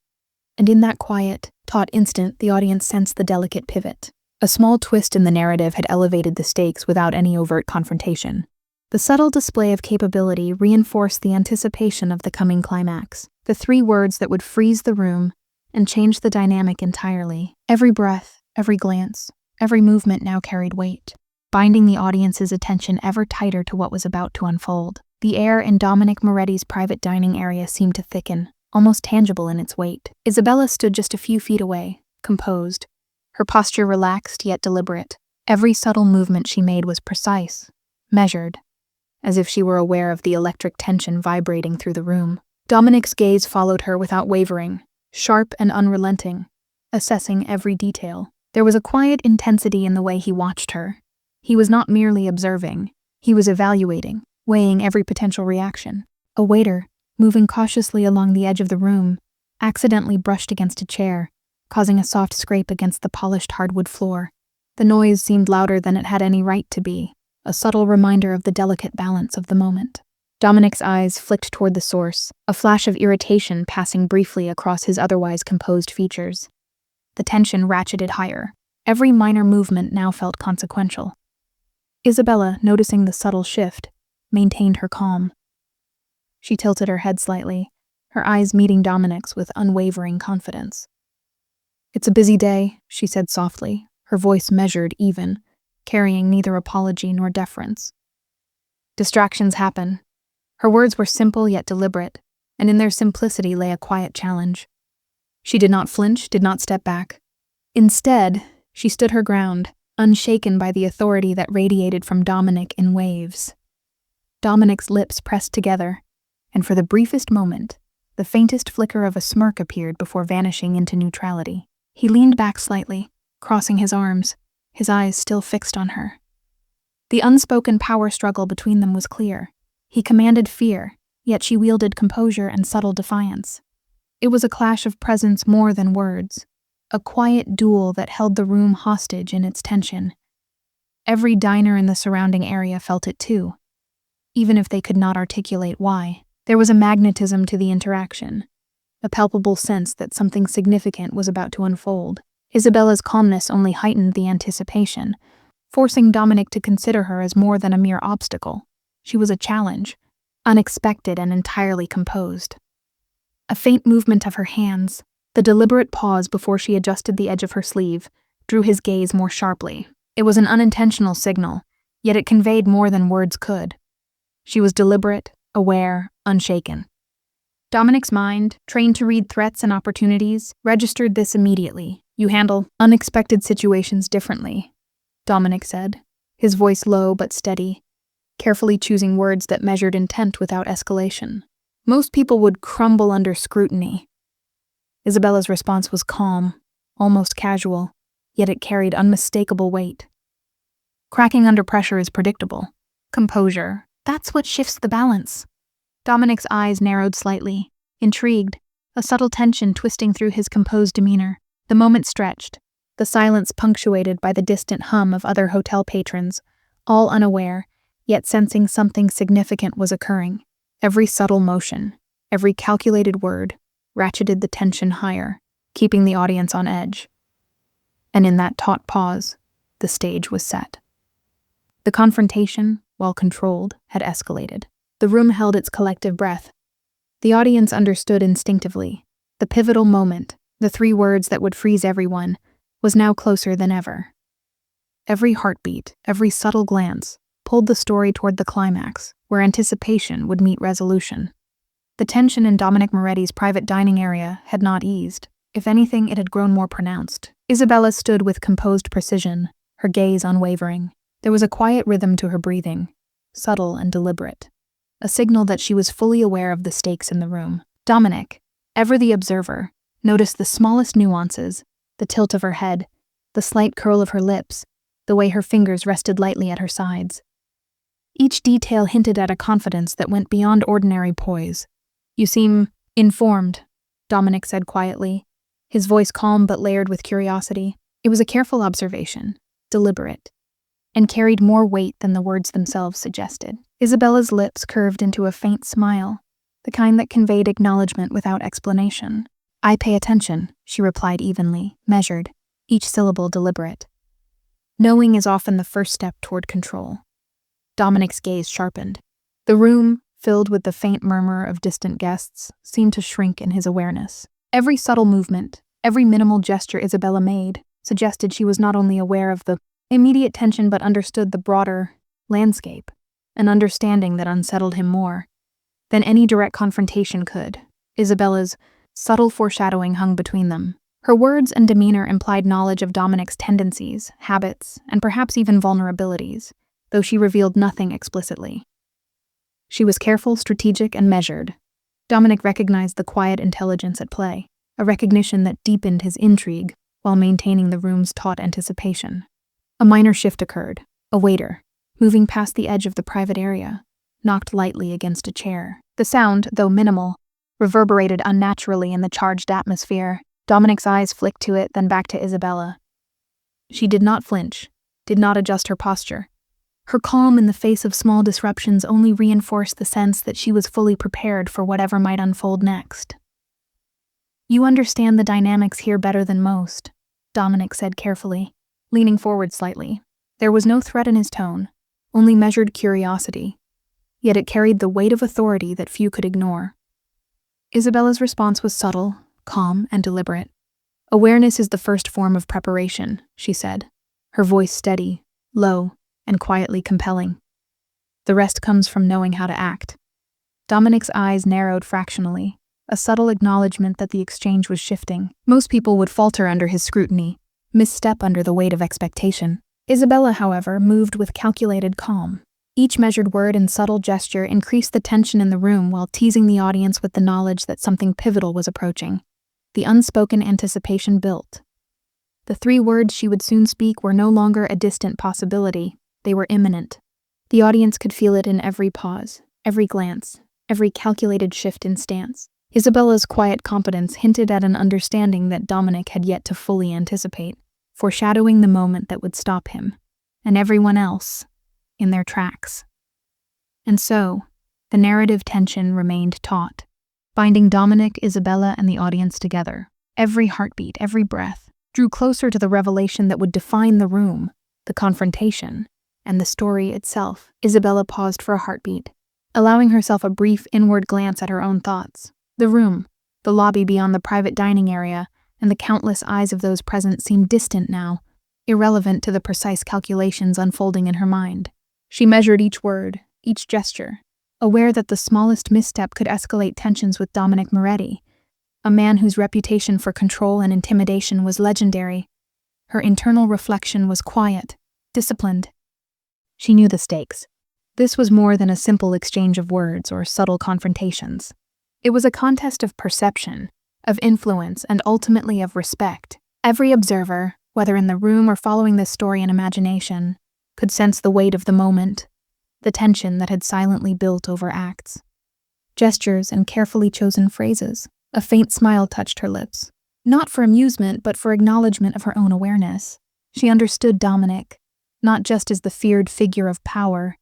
And in that quiet, taut instant, the audience sensed the delicate pivot. A small twist in the narrative had elevated the stakes without any overt confrontation. The subtle display of capability reinforced the anticipation of the coming climax, the three words that would freeze the room and change the dynamic entirely. Every breath, every glance, every movement now carried weight, binding the audience's attention ever tighter to what was about to unfold. The air in Dominic Moretti's private dining area seemed to thicken, almost tangible in its weight. Isabella stood just a few feet away, composed, her posture relaxed yet deliberate. Every subtle movement she made was precise, measured, as if she were aware of the electric tension vibrating through the room. Dominic's gaze followed her without wavering, sharp and unrelenting, assessing every detail. There was a quiet intensity in the way he watched her. He was not merely observing, he was evaluating, weighing every potential reaction. A waiter, moving cautiously along the edge of the room, accidentally brushed against a chair, causing a soft scrape against the polished hardwood floor. The noise seemed louder than it had any right to be, a subtle reminder of the delicate balance of the moment. Dominic's eyes flicked toward the source, a flash of irritation passing briefly across his otherwise composed features. The tension ratcheted higher. Every minor movement now felt consequential. Isabella, noticing the subtle shift, maintained her calm. She tilted her head slightly, her eyes meeting Dominic's with unwavering confidence. "It's a busy day," she said softly, her voice measured, even, carrying neither apology nor deference. "Distractions happen." Her words were simple yet deliberate, and in their simplicity lay a quiet challenge. She did not flinch, did not step back. Instead, she stood her ground, unshaken by the authority that radiated from Dominic in waves. Dominic's lips pressed together, and for the briefest moment, the faintest flicker of a smirk appeared before vanishing into neutrality. He leaned back slightly, crossing his arms, his eyes still fixed on her. The unspoken power struggle between them was clear. He commanded fear, yet she wielded composure and subtle defiance. It was a clash of presence more than words, a quiet duel that held the room hostage in its tension. Every diner in the surrounding area felt it too, even if they could not articulate why. There was a magnetism to the interaction, a palpable sense that something significant was about to unfold. Isabella's calmness only heightened the anticipation, forcing Dominic to consider her as more than a mere obstacle. She was a challenge, unexpected and entirely composed. A faint movement of her hands, the deliberate pause before she adjusted the edge of her sleeve, drew his gaze more sharply. It was an unintentional signal, yet it conveyed more than words could. She was deliberate, aware, unshaken. Dominic's mind, trained to read threats and opportunities, registered this immediately. "You handle unexpected situations differently," Dominic said, his voice low but steady, carefully choosing words that measured intent without escalation. "Most people would crumble under scrutiny." Isabella's response was calm, almost casual, yet it carried unmistakable weight. "Cracking under pressure is predictable. Composure, that's what shifts the balance." Dominic's eyes narrowed slightly, intrigued, a subtle tension twisting through his composed demeanor. The moment stretched, the silence punctuated by the distant hum of other hotel patrons, all unaware, yet sensing something significant was occurring. Every subtle motion, every calculated word, ratcheted the tension higher, keeping the audience on edge. And in that taut pause, the stage was set. The confrontation, while controlled, had escalated. The room held its collective breath. The audience understood instinctively. The pivotal moment, the 3 words that would freeze everyone, was now closer than ever. Every heartbeat, every subtle glance, pulled the story toward the climax, where anticipation would meet resolution. The tension in Dominic Moretti's private dining area had not eased. If anything, it had grown more pronounced. Isabella stood with composed precision, her gaze unwavering. There was a quiet rhythm to her breathing, subtle and deliberate, a signal that she was fully aware of the stakes in the room. Dominic, ever the observer, noticed the smallest nuances, the tilt of her head, the slight curl of her lips, the way her fingers rested lightly at her sides. Each detail hinted at a confidence that went beyond ordinary poise. "You seem informed," Dominic said quietly, his voice calm but layered with curiosity. It was a careful observation, deliberate, and carried more weight than the words themselves suggested. Isabella's lips curved into a faint smile, the kind that conveyed acknowledgement without explanation. "I pay attention," she replied evenly, measured, each syllable deliberate. Knowing is often the first step toward control. Dominic's gaze sharpened. The room, filled with the faint murmur of distant guests, seemed to shrink in his awareness. Every subtle movement, every minimal gesture Isabella made, suggested she was not only aware of the immediate tension but understood the broader landscape, an understanding that unsettled him more than any direct confrontation could. Isabella's subtle foreshadowing hung between them. Her words and demeanor implied knowledge of Dominic's tendencies, habits, and perhaps even vulnerabilities, though she revealed nothing explicitly. She was careful, strategic, and measured. Dominic recognized the quiet intelligence at play, a recognition that deepened his intrigue while maintaining the room's taut anticipation. A minor shift occurred. A waiter, moving past the edge of the private area, knocked lightly against a chair. The sound, though minimal, reverberated unnaturally in the charged atmosphere. Dominic's eyes flicked to it, then back to Isabella. She did not flinch, did not adjust her posture. Her calm in the face of small disruptions only reinforced the sense that she was fully prepared for whatever might unfold next. "You understand the dynamics here better than most," Dominic said carefully, leaning forward slightly. There was no threat in his tone, only measured curiosity, yet it carried the weight of authority that few could ignore. Isabella's response was subtle, calm, and deliberate. "Awareness is the first form of preparation," she said, her voice steady, low, and quietly compelling. "The rest comes from knowing how to act." Dominic's eyes narrowed fractionally, a subtle acknowledgement that the exchange was shifting. Most people would falter under his scrutiny, misstep under the weight of expectation. Isabella, however, moved with calculated calm. Each measured word and subtle gesture increased the tension in the room while teasing the audience with the knowledge that something pivotal was approaching. The unspoken anticipation built. The 3 words she would soon speak were no longer a distant possibility. They were imminent. The audience could feel it in every pause, every glance, every calculated shift in stance. Isabella's quiet competence hinted at an understanding that Dominic had yet to fully anticipate, foreshadowing the moment that would stop him, and everyone else, in their tracks. And so, the narrative tension remained taut. binding Dominic, Isabella, and the audience together. Every heartbeat, every breath, drew closer to the revelation that would define the room, the confrontation, and the story itself. Isabella paused for a heartbeat, allowing herself a brief inward glance at her own thoughts. The room, the lobby beyond the private dining area, and the countless eyes of those present seemed distant now, irrelevant to the precise calculations unfolding in her mind. She measured each word, each gesture, aware that the smallest misstep could escalate tensions with Dominic Moretti, a man whose reputation for control and intimidation was legendary. Her internal reflection was quiet, disciplined. She knew the stakes. This was more than a simple exchange of words or subtle confrontations. It was a contest of perception, of influence, and ultimately of respect. Every observer, whether in the room or following this story in imagination, could sense the weight of the moment, the tension that had silently built over acts. Gestures and carefully chosen phrases. A faint smile touched her lips, not for amusement but for acknowledgement of her own awareness. She understood Dominic, not just as the feared figure of power,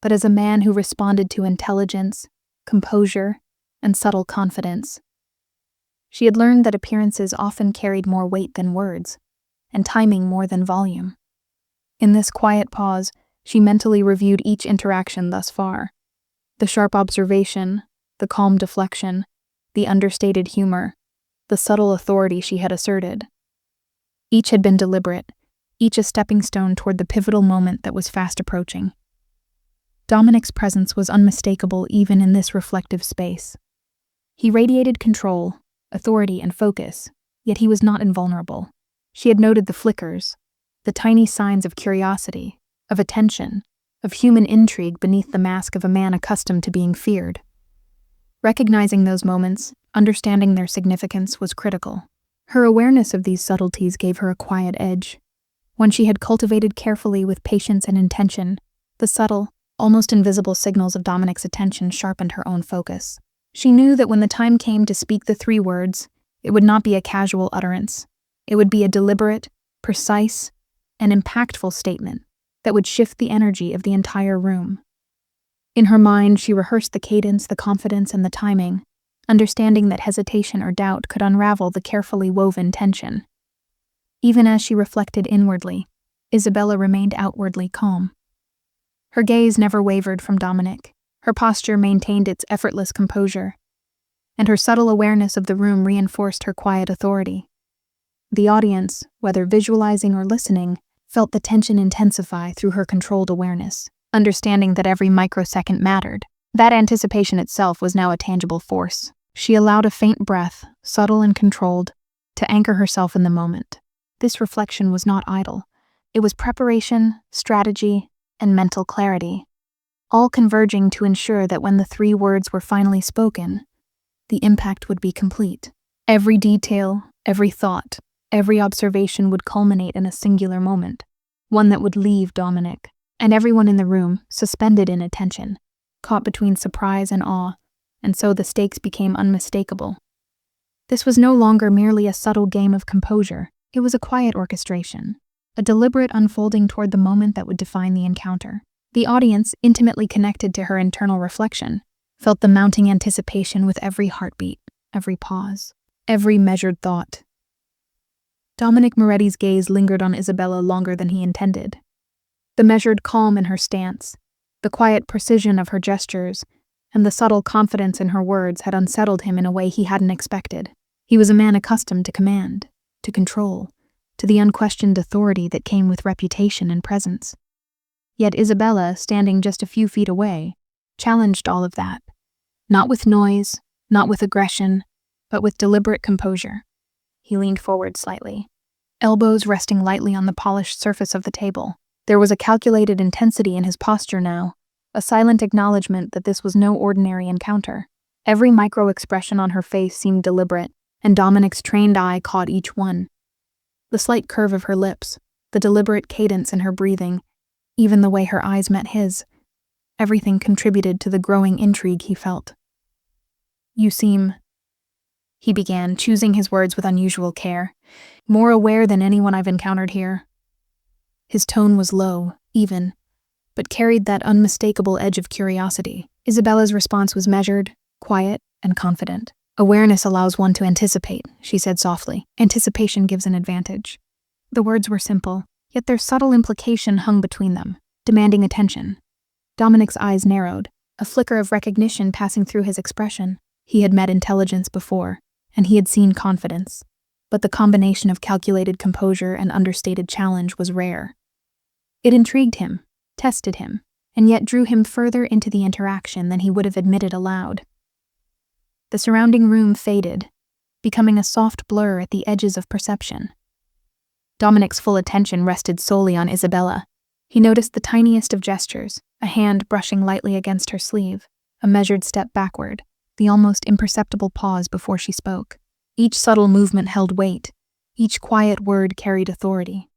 but as a man who responded to intelligence, composure, and subtle confidence. She had learned that appearances often carried more weight than words, and timing more than volume. In this quiet pause, she mentally reviewed each interaction thus far. The sharp observation, the calm deflection, the understated humor, the subtle authority she had asserted. Each had been deliberate, each a stepping stone toward the pivotal moment that was fast approaching. Dominic's presence was unmistakable even in this reflective space. He radiated control, authority, and focus, yet he was not invulnerable. She had noted the flickers, the tiny signs of curiosity, of attention, of human intrigue beneath the mask of a man accustomed to being feared. Recognizing those moments, understanding their significance was critical. Her awareness of these subtleties gave her a quiet edge. One she had cultivated carefully with patience and intention, the subtle, almost invisible signals of Dominic's attention sharpened her own focus. She knew that when the time came to speak the 3 words, it would not be a casual utterance. It would be a deliberate, precise, and impactful statement that would shift the energy of the entire room. In her mind, she rehearsed the cadence, the confidence, and the timing, understanding that hesitation or doubt could unravel the carefully woven tension. Even as she reflected inwardly, Isabella remained outwardly calm. Her gaze never wavered from Dominic. Her posture maintained its effortless composure, and her subtle awareness of the room reinforced her quiet authority. The audience, whether visualizing or listening, felt the tension intensify through her controlled awareness, understanding that every microsecond mattered. That anticipation itself was now a tangible force. She allowed a faint breath, subtle and controlled, to anchor herself in the moment. This reflection was not idle. It was preparation, strategy, and mental clarity, all converging to ensure that when the 3 words were finally spoken, the impact would be complete. Every detail, every thought, every observation would culminate in a singular moment, one that would leave Dominic and everyone in the room suspended in attention, caught between surprise and awe, and so the stakes became unmistakable. This was no longer merely a subtle game of composure. It was a quiet orchestration, a deliberate unfolding toward the moment that would define the encounter. The audience, intimately connected to her internal reflection, felt the mounting anticipation with every heartbeat, every pause, every measured thought. Dominic Moretti's gaze lingered on Isabella longer than he intended. The measured calm in her stance, the quiet precision of her gestures, and the subtle confidence in her words had unsettled him in a way he hadn't expected. He was a man accustomed to command, to control, to the unquestioned authority that came with reputation and presence. Yet Isabella, standing just a few feet away, challenged all of that. Not with noise, not with aggression, but with deliberate composure. He leaned forward slightly, elbows resting lightly on the polished surface of the table. There was a calculated intensity in his posture now, a silent acknowledgement that this was no ordinary encounter. Every micro-expression on her face seemed deliberate, and Dominic's trained eye caught each one. The slight curve of her lips, the deliberate cadence in her breathing, even the way her eyes met his, everything contributed to the growing intrigue he felt. "You seem," he began, choosing his words with unusual care, "more aware than anyone I've encountered here." His tone was low, even, but carried that unmistakable edge of curiosity. Isabella's response was measured, quiet, and confident. "Awareness allows one to anticipate," she said softly. "Anticipation gives an advantage." The words were simple, yet their subtle implication hung between them, demanding attention. Dominic's eyes narrowed, a flicker of recognition passing through his expression. He had met intelligence before, and he had seen confidence, but the combination of calculated composure and understated challenge was rare. It intrigued him, tested him, and yet drew him further into the interaction than he would have admitted aloud. The surrounding room faded, becoming a soft blur at the edges of perception. Dominic's full attention rested solely on Isabella. He noticed the tiniest of gestures, a hand brushing lightly against her sleeve, a measured step backward, the almost imperceptible pause before she spoke. Each subtle movement held weight, each quiet word carried authority.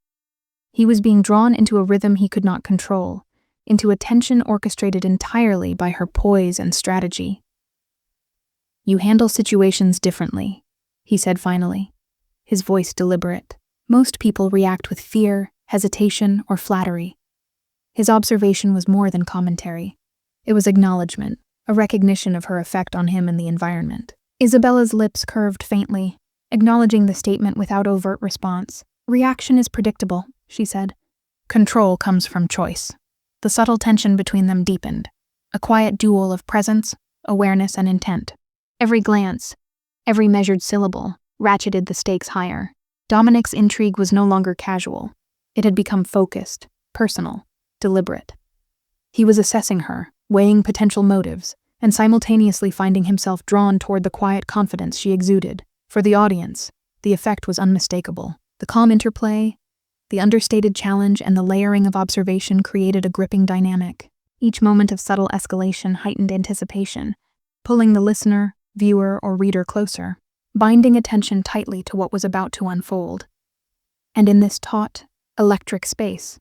He was being drawn into a rhythm he could not control, into a tension orchestrated entirely by her poise and strategy. "You handle situations differently," he said finally, his voice deliberate. "Most people react with fear, hesitation, or flattery." His observation was more than commentary. It was acknowledgement, a recognition of her effect on him and the environment. Isabella's lips curved faintly, acknowledging the statement without overt response. "Reaction is predictable," she said. "Control comes from choice." The subtle tension between them deepened, a quiet duel of presence, awareness, and intent. Every glance, every measured syllable, ratcheted the stakes higher. Dominic's intrigue was no longer casual. It had become focused, personal, deliberate. He was assessing her, weighing potential motives, and simultaneously finding himself drawn toward the quiet confidence she exuded. For the audience, the effect was unmistakable. The calm interplay, the understated challenge, and the layering of observation created a gripping dynamic. Each moment of subtle escalation heightened anticipation, pulling the listener, viewer, or reader closer, binding attention tightly to what was about to unfold. And in this taut, electric space,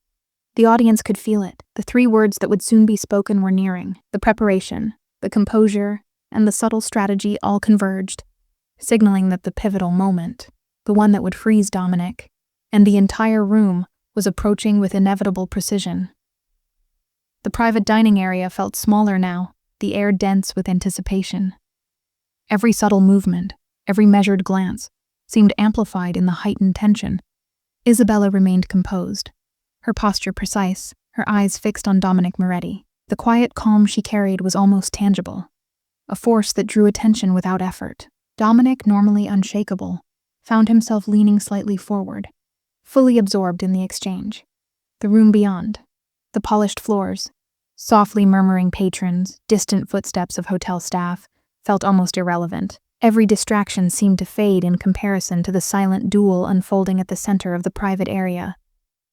the audience could feel it. The three words that would soon be spoken were nearing. The preparation, the composure, and the subtle strategy all converged, signaling that the pivotal moment, the one that would freeze Dominic, and the entire room, was approaching with inevitable precision. The private dining area felt smaller now, the air dense with anticipation. Every subtle movement, every measured glance, seemed amplified in the heightened tension. Isabella remained composed, her posture precise, her eyes fixed on Dominic Moretti. The quiet calm she carried was almost tangible, a force that drew attention without effort. Dominic, normally unshakable, found himself leaning slightly forward, fully absorbed in the exchange. The room beyond, the polished floors, softly murmuring patrons, distant footsteps of hotel staff, felt almost irrelevant. Every distraction seemed to fade in comparison to the silent duel unfolding at the center of the private area.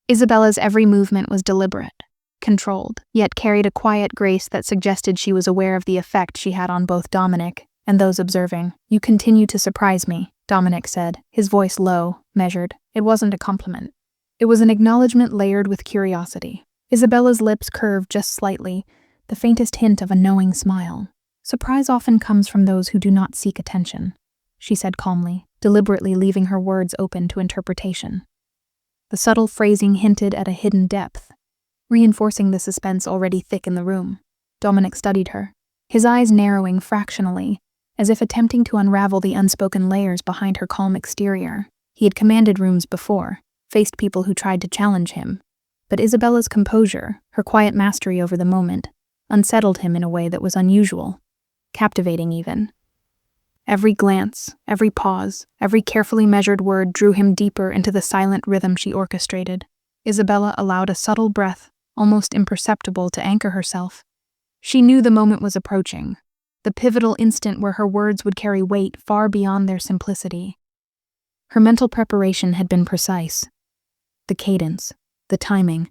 Isabella's every movement was deliberate, controlled, yet carried a quiet grace that suggested she was aware of the effect she had on both Dominic and those observing. "You continue to surprise me," Dominic said, his voice low, measured. It wasn't a compliment. It was an acknowledgement layered with curiosity. Isabella's lips curved just slightly, the faintest hint of a knowing smile. "Surprise often comes from those who do not seek attention," she said calmly, deliberately leaving her words open to interpretation. The subtle phrasing hinted at a hidden depth, reinforcing the suspense already thick in the room. Dominic studied her, his eyes narrowing fractionally, as if attempting to unravel the unspoken layers behind her calm exterior. He had commanded rooms before, faced people who tried to challenge him, but Isabella's composure, her quiet mastery over the moment, unsettled him in a way that was unusual, captivating even. Every glance, every pause, every carefully measured word drew him deeper into the silent rhythm she orchestrated. Isabella allowed a subtle breath, almost imperceptible, to anchor herself. She knew the moment was approaching, the pivotal instant where her words would carry weight far beyond their simplicity. Her mental preparation had been precise. The cadence, the timing,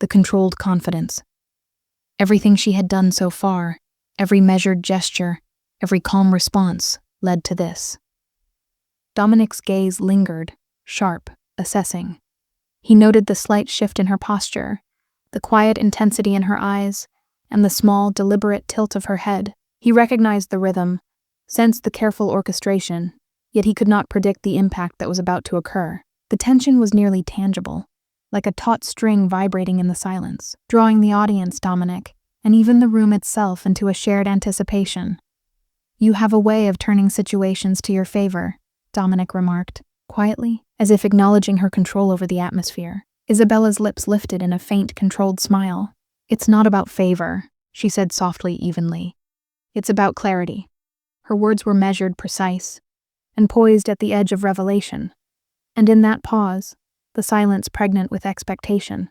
the controlled confidence. Everything she had done so far, every measured gesture, every calm response, led to this. Dominic's gaze lingered, sharp, assessing. He noted the slight shift in her posture, the quiet intensity in her eyes, and the small, deliberate tilt of her head. He recognized the rhythm, sensed the careful orchestration, yet he could not predict the impact that was about to occur. The tension was nearly tangible, like a taut string vibrating in the silence, drawing the audience, Dominic, and even the room itself into a shared anticipation. You have a way of turning situations to your favor, Dominic remarked, quietly, as if acknowledging her control over the atmosphere. Isabella's lips lifted in a faint, controlled smile. It's not about favor, she said softly, evenly. It's about clarity. Her words were measured, precise, and poised at the edge of revelation. And in that pause, the silence pregnant with expectation,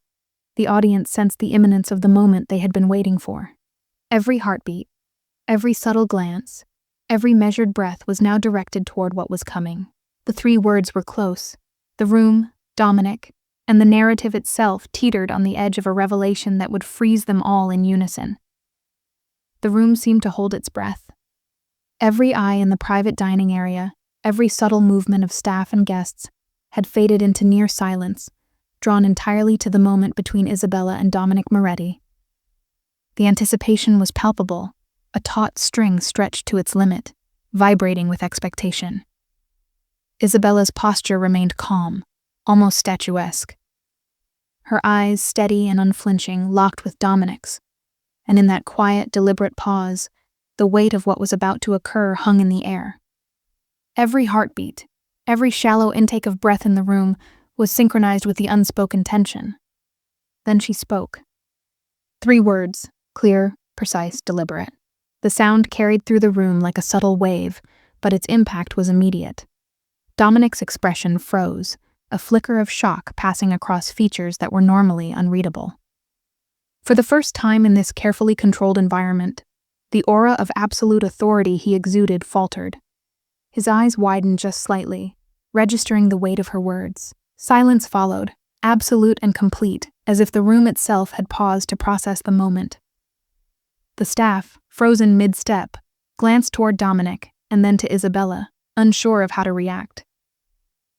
the audience sensed the imminence of the moment they had been waiting for. Every heartbeat, every subtle glance, every measured breath was now directed toward what was coming. The three words were close. The room, Dominic, and the narrative itself teetered on the edge of a revelation that would freeze them all in unison. The room seemed to hold its breath. Every eye in the private dining area, every subtle movement of staff and guests, had faded into near silence, drawn entirely to the moment between Isabella and Dominic Moretti. The anticipation was palpable, a taut string stretched to its limit, vibrating with expectation. Isabella's posture remained calm, almost statuesque. Her eyes, steady and unflinching, locked with Dominic's, and in that quiet, deliberate pause, the weight of what was about to occur hung in the air. Every heartbeat, every shallow intake of breath in the room was synchronized with the unspoken tension. Then she spoke. 3 words, clear, precise, deliberate. The sound carried through the room like a subtle wave, but its impact was immediate. Dominic's expression froze, a flicker of shock passing across features that were normally unreadable. For the first time in this carefully controlled environment, the aura of absolute authority he exuded faltered. His eyes widened just slightly, registering the weight of her words. Silence followed, absolute and complete, as if the room itself had paused to process the moment. The staff, frozen mid-step, glanced toward Dominic and then to Isabella, unsure of how to react.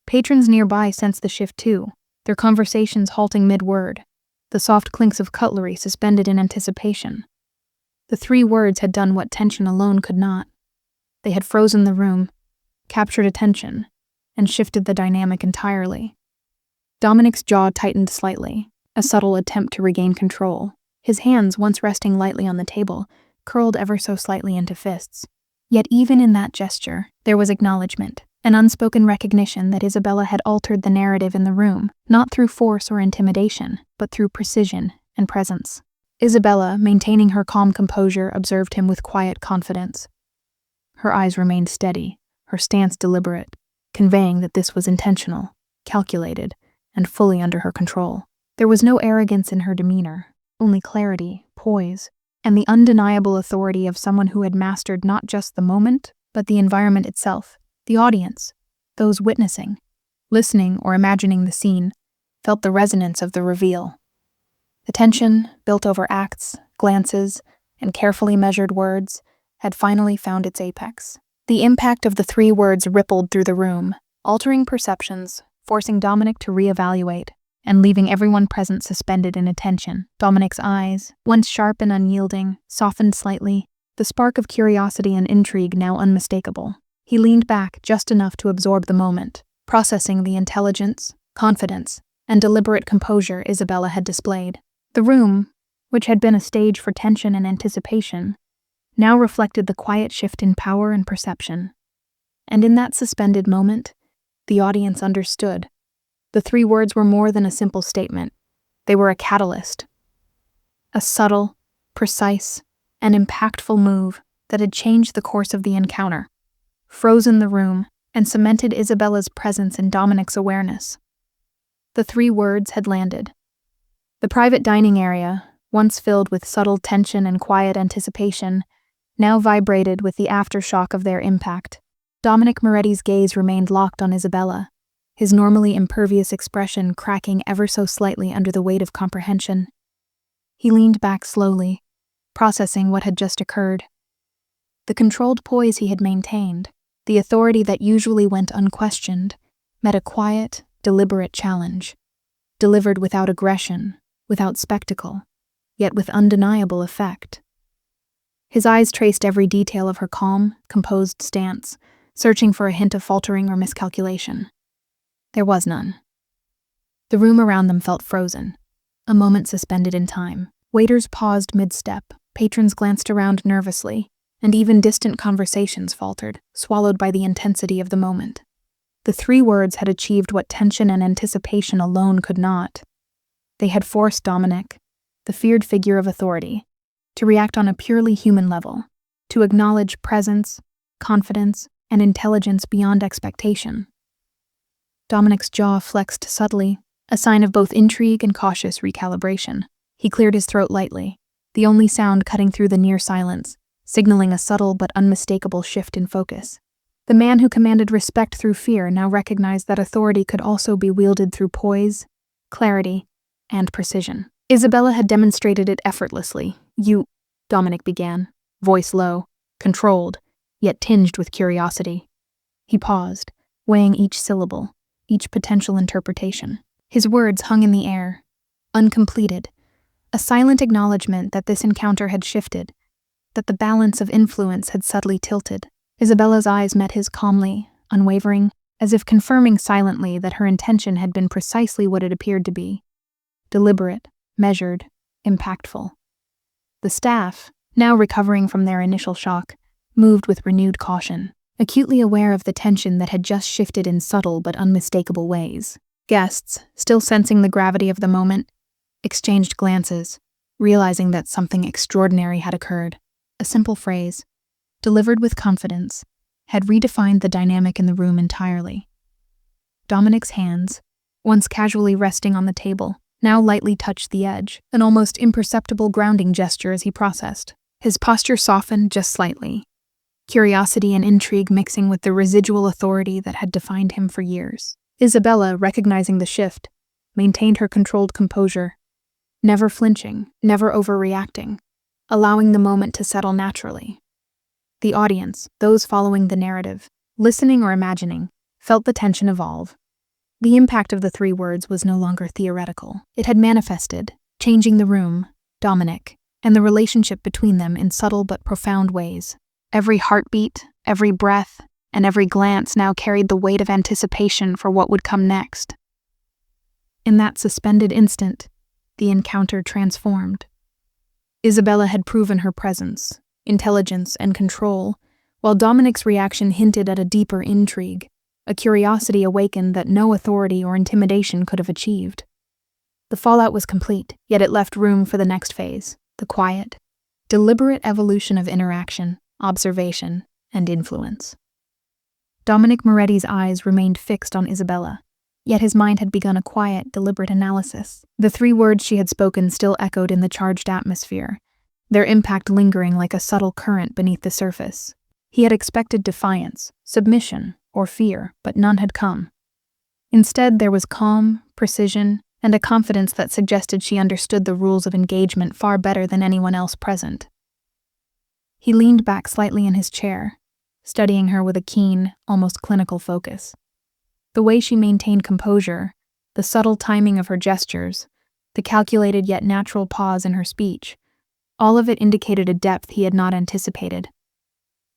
Patrons nearby sensed the shift too, their conversations halting mid-word, the soft clinks of cutlery suspended in anticipation. The 3 words had done what tension alone could not. They had frozen the room, captured attention, and shifted the dynamic entirely. Dominic's jaw tightened slightly, a subtle attempt to regain control. His hands, once resting lightly on the table, curled ever so slightly into fists. Yet even in that gesture, there was acknowledgement, an unspoken recognition that Isabella had altered the narrative in the room, not through force or intimidation, but through precision and presence. Isabella, maintaining her calm composure, observed him with quiet confidence. Her eyes remained steady, her stance deliberate, conveying that this was intentional, calculated, and fully under her control. There was no arrogance in her demeanor, only clarity, poise, and the undeniable authority of someone who had mastered not just the moment, but the environment itself. The audience, those witnessing, listening, or imagining the scene, felt the resonance of the reveal. The tension, built over acts, glances, and carefully measured words, had finally found its apex. The impact of the 3 words rippled through the room, altering perceptions, forcing Dominic to reevaluate, and leaving everyone present suspended in attention. Dominic's eyes, once sharp and unyielding, softened slightly, the spark of curiosity and intrigue now unmistakable. He leaned back just enough to absorb the moment, processing the intelligence, confidence, and deliberate composure Isabella had displayed. The room, which had been a stage for tension and anticipation, now reflected the quiet shift in power and perception. And in that suspended moment, the audience understood. The 3 words were more than a simple statement. They were a catalyst. A subtle, precise, and impactful move that had changed the course of the encounter, frozen the room, and cemented Isabella's presence in Dominic's awareness. The 3 words had landed. The private dining area, once filled with subtle tension and quiet anticipation, now vibrated with the aftershock of their impact. Dominic Moretti's gaze remained locked on Isabella, his normally impervious expression cracking ever so slightly under the weight of comprehension. He leaned back slowly, processing what had just occurred. The controlled poise he had maintained, the authority that usually went unquestioned, met a quiet, deliberate challenge, delivered without aggression, without spectacle, yet with undeniable effect. His eyes traced every detail of her calm, composed stance, searching for a hint of faltering or miscalculation. There was none. The room around them felt frozen, a moment suspended in time. Waiters paused mid-step, patrons glanced around nervously, and even distant conversations faltered, swallowed by the intensity of the moment. The 3 words had achieved what tension and anticipation alone could not. They had forced Dominic, the feared figure of authority, to react on a purely human level, to acknowledge presence, confidence, and intelligence beyond expectation. Dominic's jaw flexed subtly, a sign of both intrigue and cautious recalibration. He cleared his throat lightly, the only sound cutting through the near silence, signaling a subtle but unmistakable shift in focus. The man who commanded respect through fear now recognized that authority could also be wielded through poise, clarity, and precision. Isabella had demonstrated it effortlessly. Dominic began, voice low, controlled, yet tinged with curiosity. He paused, weighing each syllable, each potential interpretation. His words hung in the air, uncompleted, a silent acknowledgement that this encounter had shifted, that the balance of influence had subtly tilted. Isabella's eyes met his calmly, unwavering, as if confirming silently that her intention had been precisely what it appeared to be: deliberate, measured, impactful. The staff, now recovering from their initial shock, moved with renewed caution, acutely aware of the tension that had just shifted in subtle but unmistakable ways. Guests, still sensing the gravity of the moment, exchanged glances, realizing that something extraordinary had occurred. A simple phrase, delivered with confidence, had redefined the dynamic in the room entirely. Dominic's hands, once casually resting on the table, now lightly touched the edge, an almost imperceptible grounding gesture as he processed. His posture softened just slightly, curiosity and intrigue mixing with the residual authority that had defined him for years. Isabella, recognizing the shift, maintained her controlled composure, never flinching, never overreacting, allowing the moment to settle naturally. The audience, those following the narrative, listening or imagining, felt the tension evolve. The impact of the 3 words was no longer theoretical. It had manifested, changing the room, Dominic, and the relationship between them in subtle but profound ways. Every heartbeat, every breath, and every glance now carried the weight of anticipation for what would come next. In that suspended instant, the encounter transformed. Isabella had proven her presence, intelligence, and control, while Dominic's reaction hinted at a deeper intrigue, a curiosity awakened that no authority or intimidation could have achieved. The fallout was complete, yet it left room for the next phase, the quiet, deliberate evolution of interaction, observation, and influence. Dominic Moretti's eyes remained fixed on Isabella, yet his mind had begun a quiet, deliberate analysis. The 3 words she had spoken still echoed in the charged atmosphere, their impact lingering like a subtle current beneath the surface. He had expected defiance, submission, or fear, but none had come. Instead, there was calm, precision, and a confidence that suggested she understood the rules of engagement far better than anyone else present. He leaned back slightly in his chair, studying her with a keen, almost clinical focus. The way she maintained composure, the subtle timing of her gestures, the calculated yet natural pause in her speech, all of it indicated a depth he had not anticipated.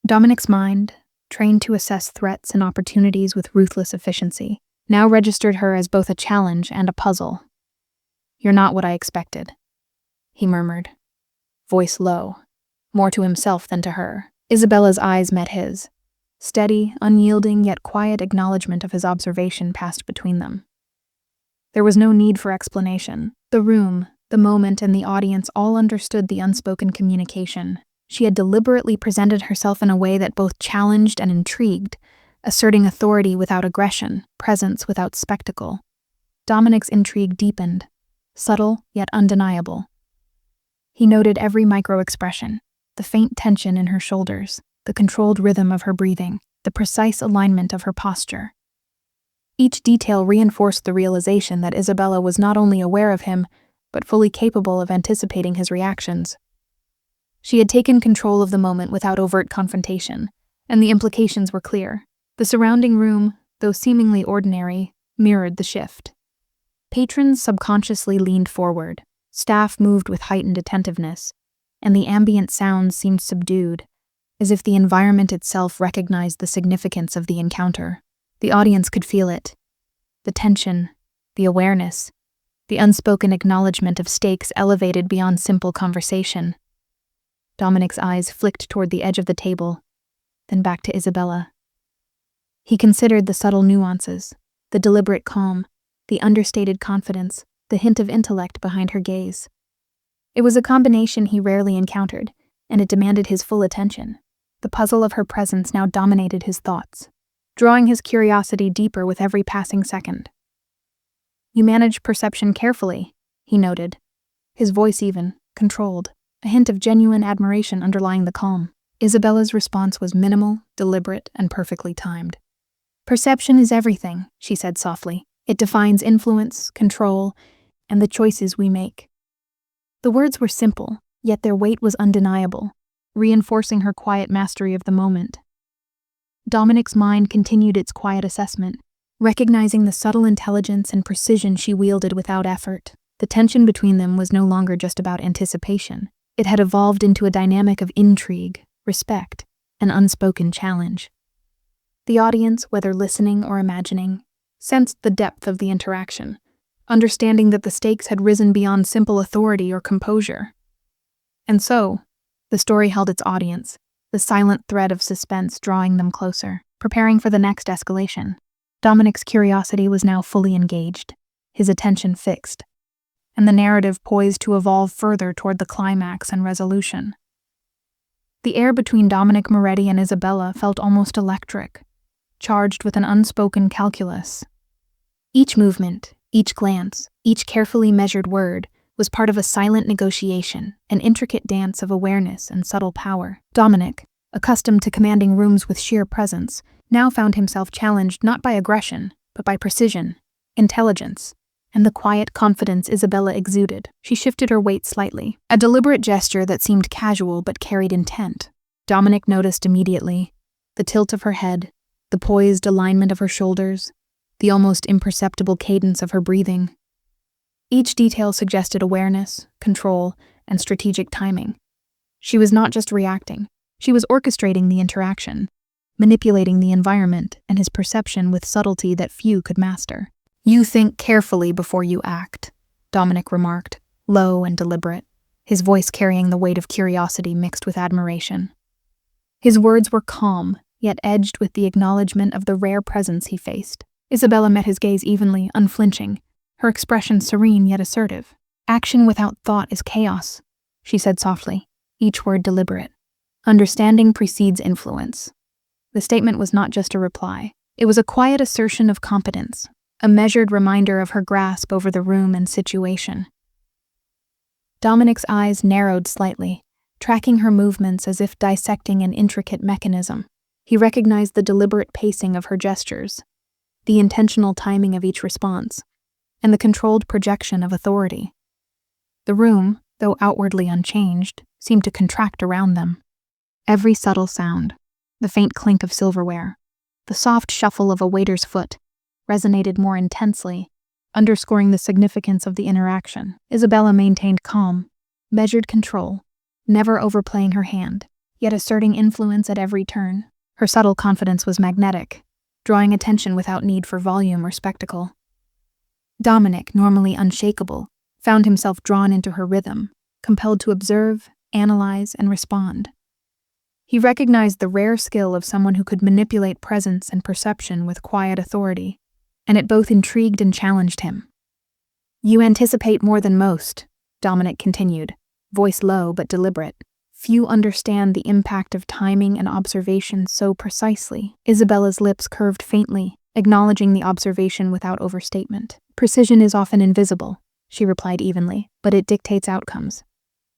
Dominic's mind, trained to assess threats and opportunities with ruthless efficiency, now registered her as both a challenge and a puzzle. "You're not what I expected," he murmured, voice low, more to himself than to her. Isabella's eyes met his. Steady, unyielding, yet quiet acknowledgement of his observation passed between them. There was no need for explanation. The room, the moment, and the audience all understood the unspoken communication. She had deliberately presented herself in a way that both challenged and intrigued, asserting authority without aggression, presence without spectacle. Dominic's intrigue deepened, subtle yet undeniable. He noted every micro-expression, the faint tension in her shoulders, the controlled rhythm of her breathing, the precise alignment of her posture. Each detail reinforced the realization that Isabella was not only aware of him, but fully capable of anticipating his reactions. She had taken control of the moment without overt confrontation, and the implications were clear. The surrounding room, though seemingly ordinary, mirrored the shift. Patrons subconsciously leaned forward, staff moved with heightened attentiveness, and the ambient sounds seemed subdued, as if the environment itself recognized the significance of the encounter. The audience could feel it. The tension, the awareness, the unspoken acknowledgement of stakes elevated beyond simple conversation. Dominic's eyes flicked toward the edge of the table, then back to Isabella. He considered the subtle nuances, the deliberate calm, the understated confidence, the hint of intellect behind her gaze. It was a combination he rarely encountered, and it demanded his full attention. The puzzle of her presence now dominated his thoughts, drawing his curiosity deeper with every passing second. "You manage perception carefully," he noted, his voice even, controlled, a hint of genuine admiration underlying the calm. Isabella's response was minimal, deliberate, and perfectly timed. "Perception is everything," she said softly. "It defines influence, control, and the choices we make." The words were simple, yet their weight was undeniable, reinforcing her quiet mastery of the moment. Dominic's mind continued its quiet assessment, recognizing the subtle intelligence and precision she wielded without effort. The tension between them was no longer just about anticipation. It had evolved into a dynamic of intrigue, respect, and unspoken challenge. The audience, whether listening or imagining, sensed the depth of the interaction, understanding that the stakes had risen beyond simple authority or composure. And so, the story held its audience, the silent thread of suspense drawing them closer, preparing for the next escalation. Dominic's curiosity was now fully engaged, his attention fixed, and the narrative poised to evolve further toward the climax and resolution. The air between Dominic Moretti and Isabella felt almost electric, charged with an unspoken calculus. Each movement, each glance, each carefully measured word was part of a silent negotiation, an intricate dance of awareness and subtle power. Dominic, accustomed to commanding rooms with sheer presence, now found himself challenged not by aggression, but by precision, intelligence, and the quiet confidence Isabella exuded. She shifted her weight slightly, a deliberate gesture that seemed casual but carried intent. Dominic noticed immediately the tilt of her head, the poised alignment of her shoulders, the almost imperceptible cadence of her breathing. Each detail suggested awareness, control, and strategic timing. She was not just reacting, she was orchestrating the interaction, manipulating the environment and his perception with subtlety that few could master. "You think carefully before you act," Dominic remarked, low and deliberate, his voice carrying the weight of curiosity mixed with admiration. His words were calm, yet edged with the acknowledgement of the rare presence he faced. Isabella met his gaze evenly, unflinching, her expression serene yet assertive. "Action without thought is chaos," she said softly, each word deliberate. "Understanding precedes influence." The statement was not just a reply. It was a quiet assertion of competence, a measured reminder of her grasp over the room and situation. Dominic's eyes narrowed slightly, tracking her movements as if dissecting an intricate mechanism. He recognized the deliberate pacing of her gestures, the intentional timing of each response, and the controlled projection of authority. The room, though outwardly unchanged, seemed to contract around them. Every subtle sound, the faint clink of silverware, the soft shuffle of a waiter's foot, resonated more intensely, underscoring the significance of the interaction. Isabella maintained calm, measured control, never overplaying her hand, yet asserting influence at every turn. Her subtle confidence was magnetic, drawing attention without need for volume or spectacle. Dominic, normally unshakable, found himself drawn into her rhythm, compelled to observe, analyze, and respond. He recognized the rare skill of someone who could manipulate presence and perception with quiet authority, and it both intrigued and challenged him. "You anticipate more than most," Dominic continued, voice low but deliberate. "Few understand the impact of timing and observation so precisely." Isabella's lips curved faintly, acknowledging the observation without overstatement. "Precision is often invisible," she replied evenly, "but it dictates outcomes.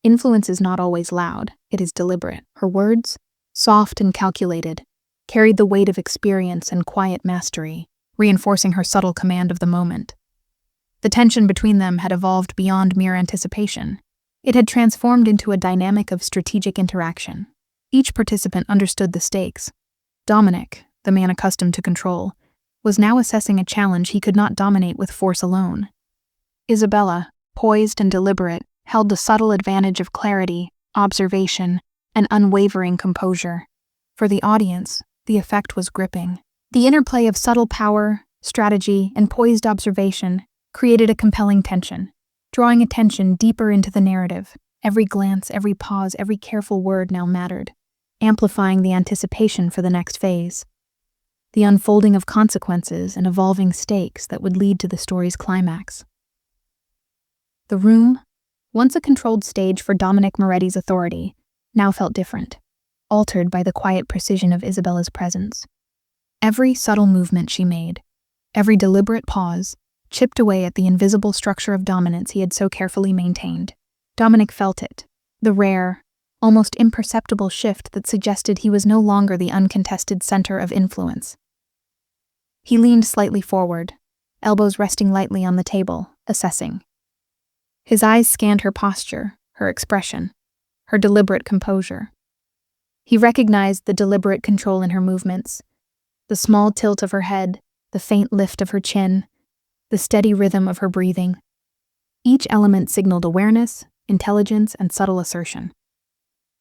Influence is not always loud, it is deliberate." Her words, soft and calculated, carried the weight of experience and quiet mastery, reinforcing her subtle command of the moment. The tension between them had evolved beyond mere anticipation. It had transformed into a dynamic of strategic interaction. Each participant understood the stakes. Dominic, the man accustomed to control, was now assessing a challenge he could not dominate with force alone. Isabella, poised and deliberate, held the subtle advantage of clarity, observation, and unwavering composure. For the audience, the effect was gripping. The interplay of subtle power, strategy, and poised observation created a compelling tension, drawing attention deeper into the narrative. Every glance, every pause, every careful word now mattered, amplifying the anticipation for the next phase. The unfolding of consequences and evolving stakes that would lead to the story's climax. The room, once a controlled stage for Dominic Moretti's authority, now felt different, altered by the quiet precision of Isabella's presence. Every subtle movement she made, every deliberate pause, chipped away at the invisible structure of dominance he had so carefully maintained. Dominic felt it, the rare, almost imperceptible shift that suggested he was no longer the uncontested center of influence. He leaned slightly forward, elbows resting lightly on the table, assessing. His eyes scanned her posture, her expression, her deliberate composure. He recognized the deliberate control in her movements, the small tilt of her head, the faint lift of her chin, the steady rhythm of her breathing. Each element signaled awareness, intelligence, and subtle assertion.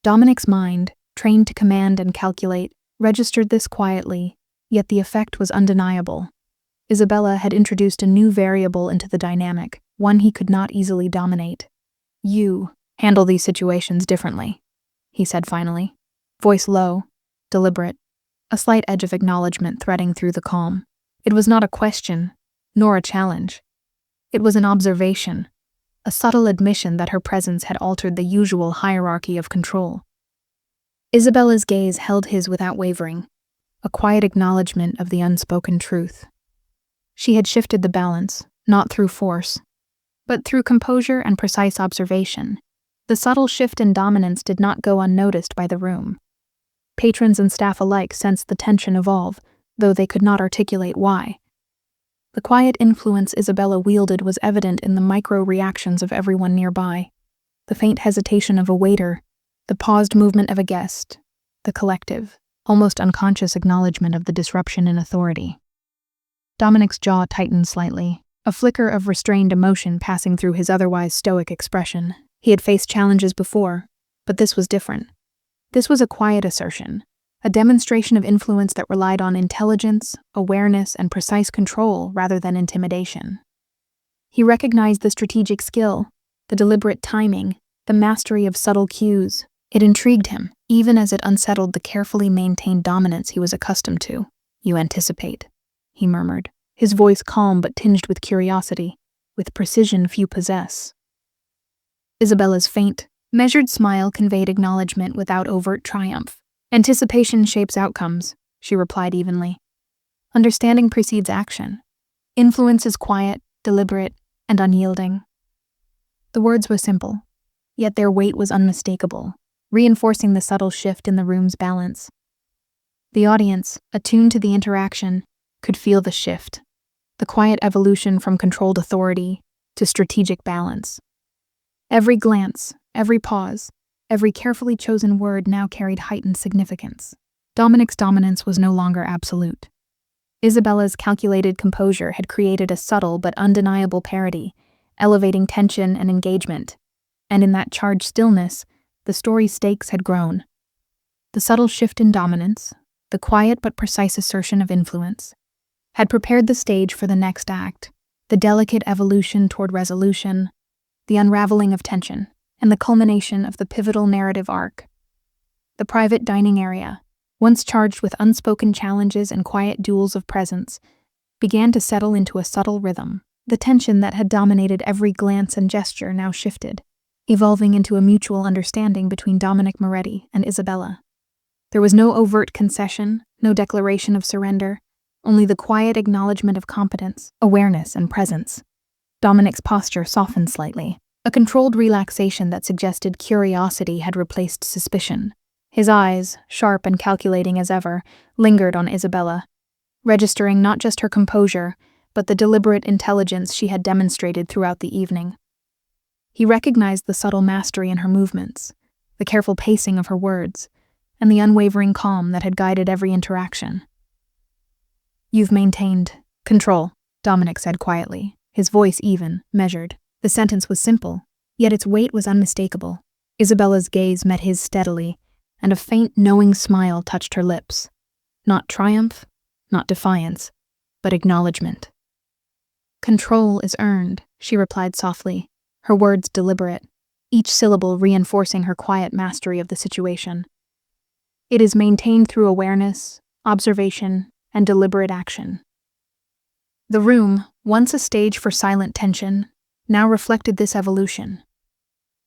Dominic's mind, trained to command and calculate, registered this quietly, yet the effect was undeniable. Isabella had introduced a new variable into the dynamic, one he could not easily dominate. "You handle these situations differently," he said finally, voice low, deliberate, a slight edge of acknowledgement threading through the calm. It was not a question, nor a challenge. It was an observation, a subtle admission that her presence had altered the usual hierarchy of control. Isabella's gaze held his without wavering, a quiet acknowledgement of the unspoken truth. She had shifted the balance, not through force, but through composure and precise observation. The subtle shift in dominance did not go unnoticed by the room. Patrons and staff alike sensed the tension evolve, though they could not articulate why. The quiet influence Isabella wielded was evident in the micro-reactions of everyone nearby. The faint hesitation of a waiter, the paused movement of a guest, the collective, almost unconscious acknowledgement of the disruption in authority. Dominic's jaw tightened slightly, a flicker of restrained emotion passing through his otherwise stoic expression. He had faced challenges before, but this was different. This was a quiet assertion, a demonstration of influence that relied on intelligence, awareness, and precise control rather than intimidation. He recognized the strategic skill, the deliberate timing, the mastery of subtle cues. It intrigued him, even as it unsettled the carefully maintained dominance he was accustomed to. "You anticipate," he murmured, his voice calm but tinged with curiosity, with precision few possess. Isabella's faint, measured smile conveyed acknowledgement without overt triumph. "Anticipation shapes outcomes," she replied evenly. "Understanding precedes action. Influence is quiet, deliberate, and unyielding." The words were simple, yet their weight was unmistakable, reinforcing the subtle shift in the room's balance. The audience, attuned to the interaction, could feel the shift, the quiet evolution from controlled authority to strategic balance. Every glance, every pause, every carefully chosen word now carried heightened significance. Dominic's dominance was no longer absolute. Isabella's calculated composure had created a subtle but undeniable parity, elevating tension and engagement. And in that charged stillness, the story's stakes had grown. The subtle shift in dominance, the quiet but precise assertion of influence, had prepared the stage for the next act, the delicate evolution toward resolution, the unraveling of tension, and the culmination of the pivotal narrative arc. The private dining area, once charged with unspoken challenges and quiet duels of presence, began to settle into a subtle rhythm. The tension that had dominated every glance and gesture now shifted, evolving into a mutual understanding between Dominic Moretti and Isabella. There was no overt concession, no declaration of surrender, only the quiet acknowledgement of competence, awareness, and presence. Dominic's posture softened slightly, a controlled relaxation that suggested curiosity had replaced suspicion. His eyes, sharp and calculating as ever, lingered on Isabella, registering not just her composure, but the deliberate intelligence she had demonstrated throughout the evening. He recognized the subtle mastery in her movements, the careful pacing of her words, and the unwavering calm that had guided every interaction. "You've maintained control," Dominic said quietly, his voice even, measured. The sentence was simple, yet its weight was unmistakable. Isabella's gaze met his steadily, and a faint, knowing smile touched her lips. Not triumph, not defiance, but acknowledgement. "Control is earned," she replied softly, her words deliberate. each syllable reinforcing her quiet mastery of the situation. It is maintained through awareness, observation, and deliberate action. The room, once a stage for silent tension, now reflected this evolution.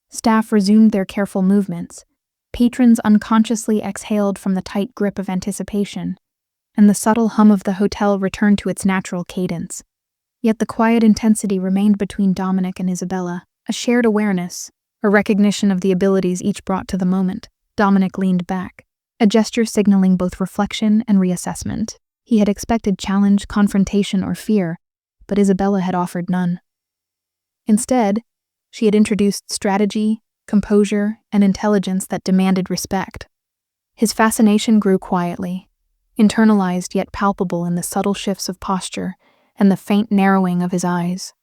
Staff resumed their careful movements, patrons unconsciously exhaled from the tight grip of anticipation, and the subtle hum of the hotel returned to its natural cadence. Yet the quiet intensity remained between Dominic and Isabella, a shared awareness, a recognition of the abilities each brought to the moment. Dominic leaned back, a gesture signaling both reflection and reassessment. He had expected challenge, confrontation, or fear, but Isabella had offered none. Instead, she had introduced strategy, composure, and intelligence that demanded respect. His fascination grew quietly, internalized yet palpable in the subtle shifts of posture and the faint narrowing of his eyes.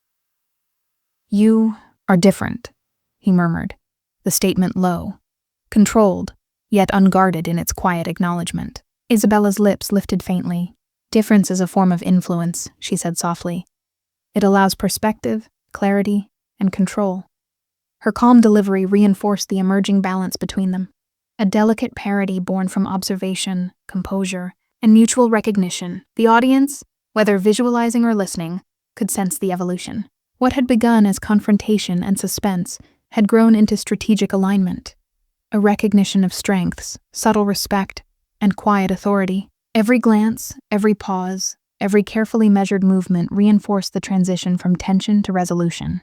"You are different," he murmured, the statement low, controlled, yet unguarded in its quiet acknowledgement. Isabella's lips lifted faintly. "Difference is a form of influence," she said softly. "It allows perspective, clarity, and control." Her calm delivery reinforced the emerging balance between them, a delicate parity born from observation, composure, and mutual recognition. The audience, whether visualizing or listening, could sense the evolution. What had begun as confrontation and suspense had grown into strategic alignment, a recognition of strengths, subtle respect, and quiet authority. Every glance, every pause, every carefully measured movement reinforced the transition from tension to resolution.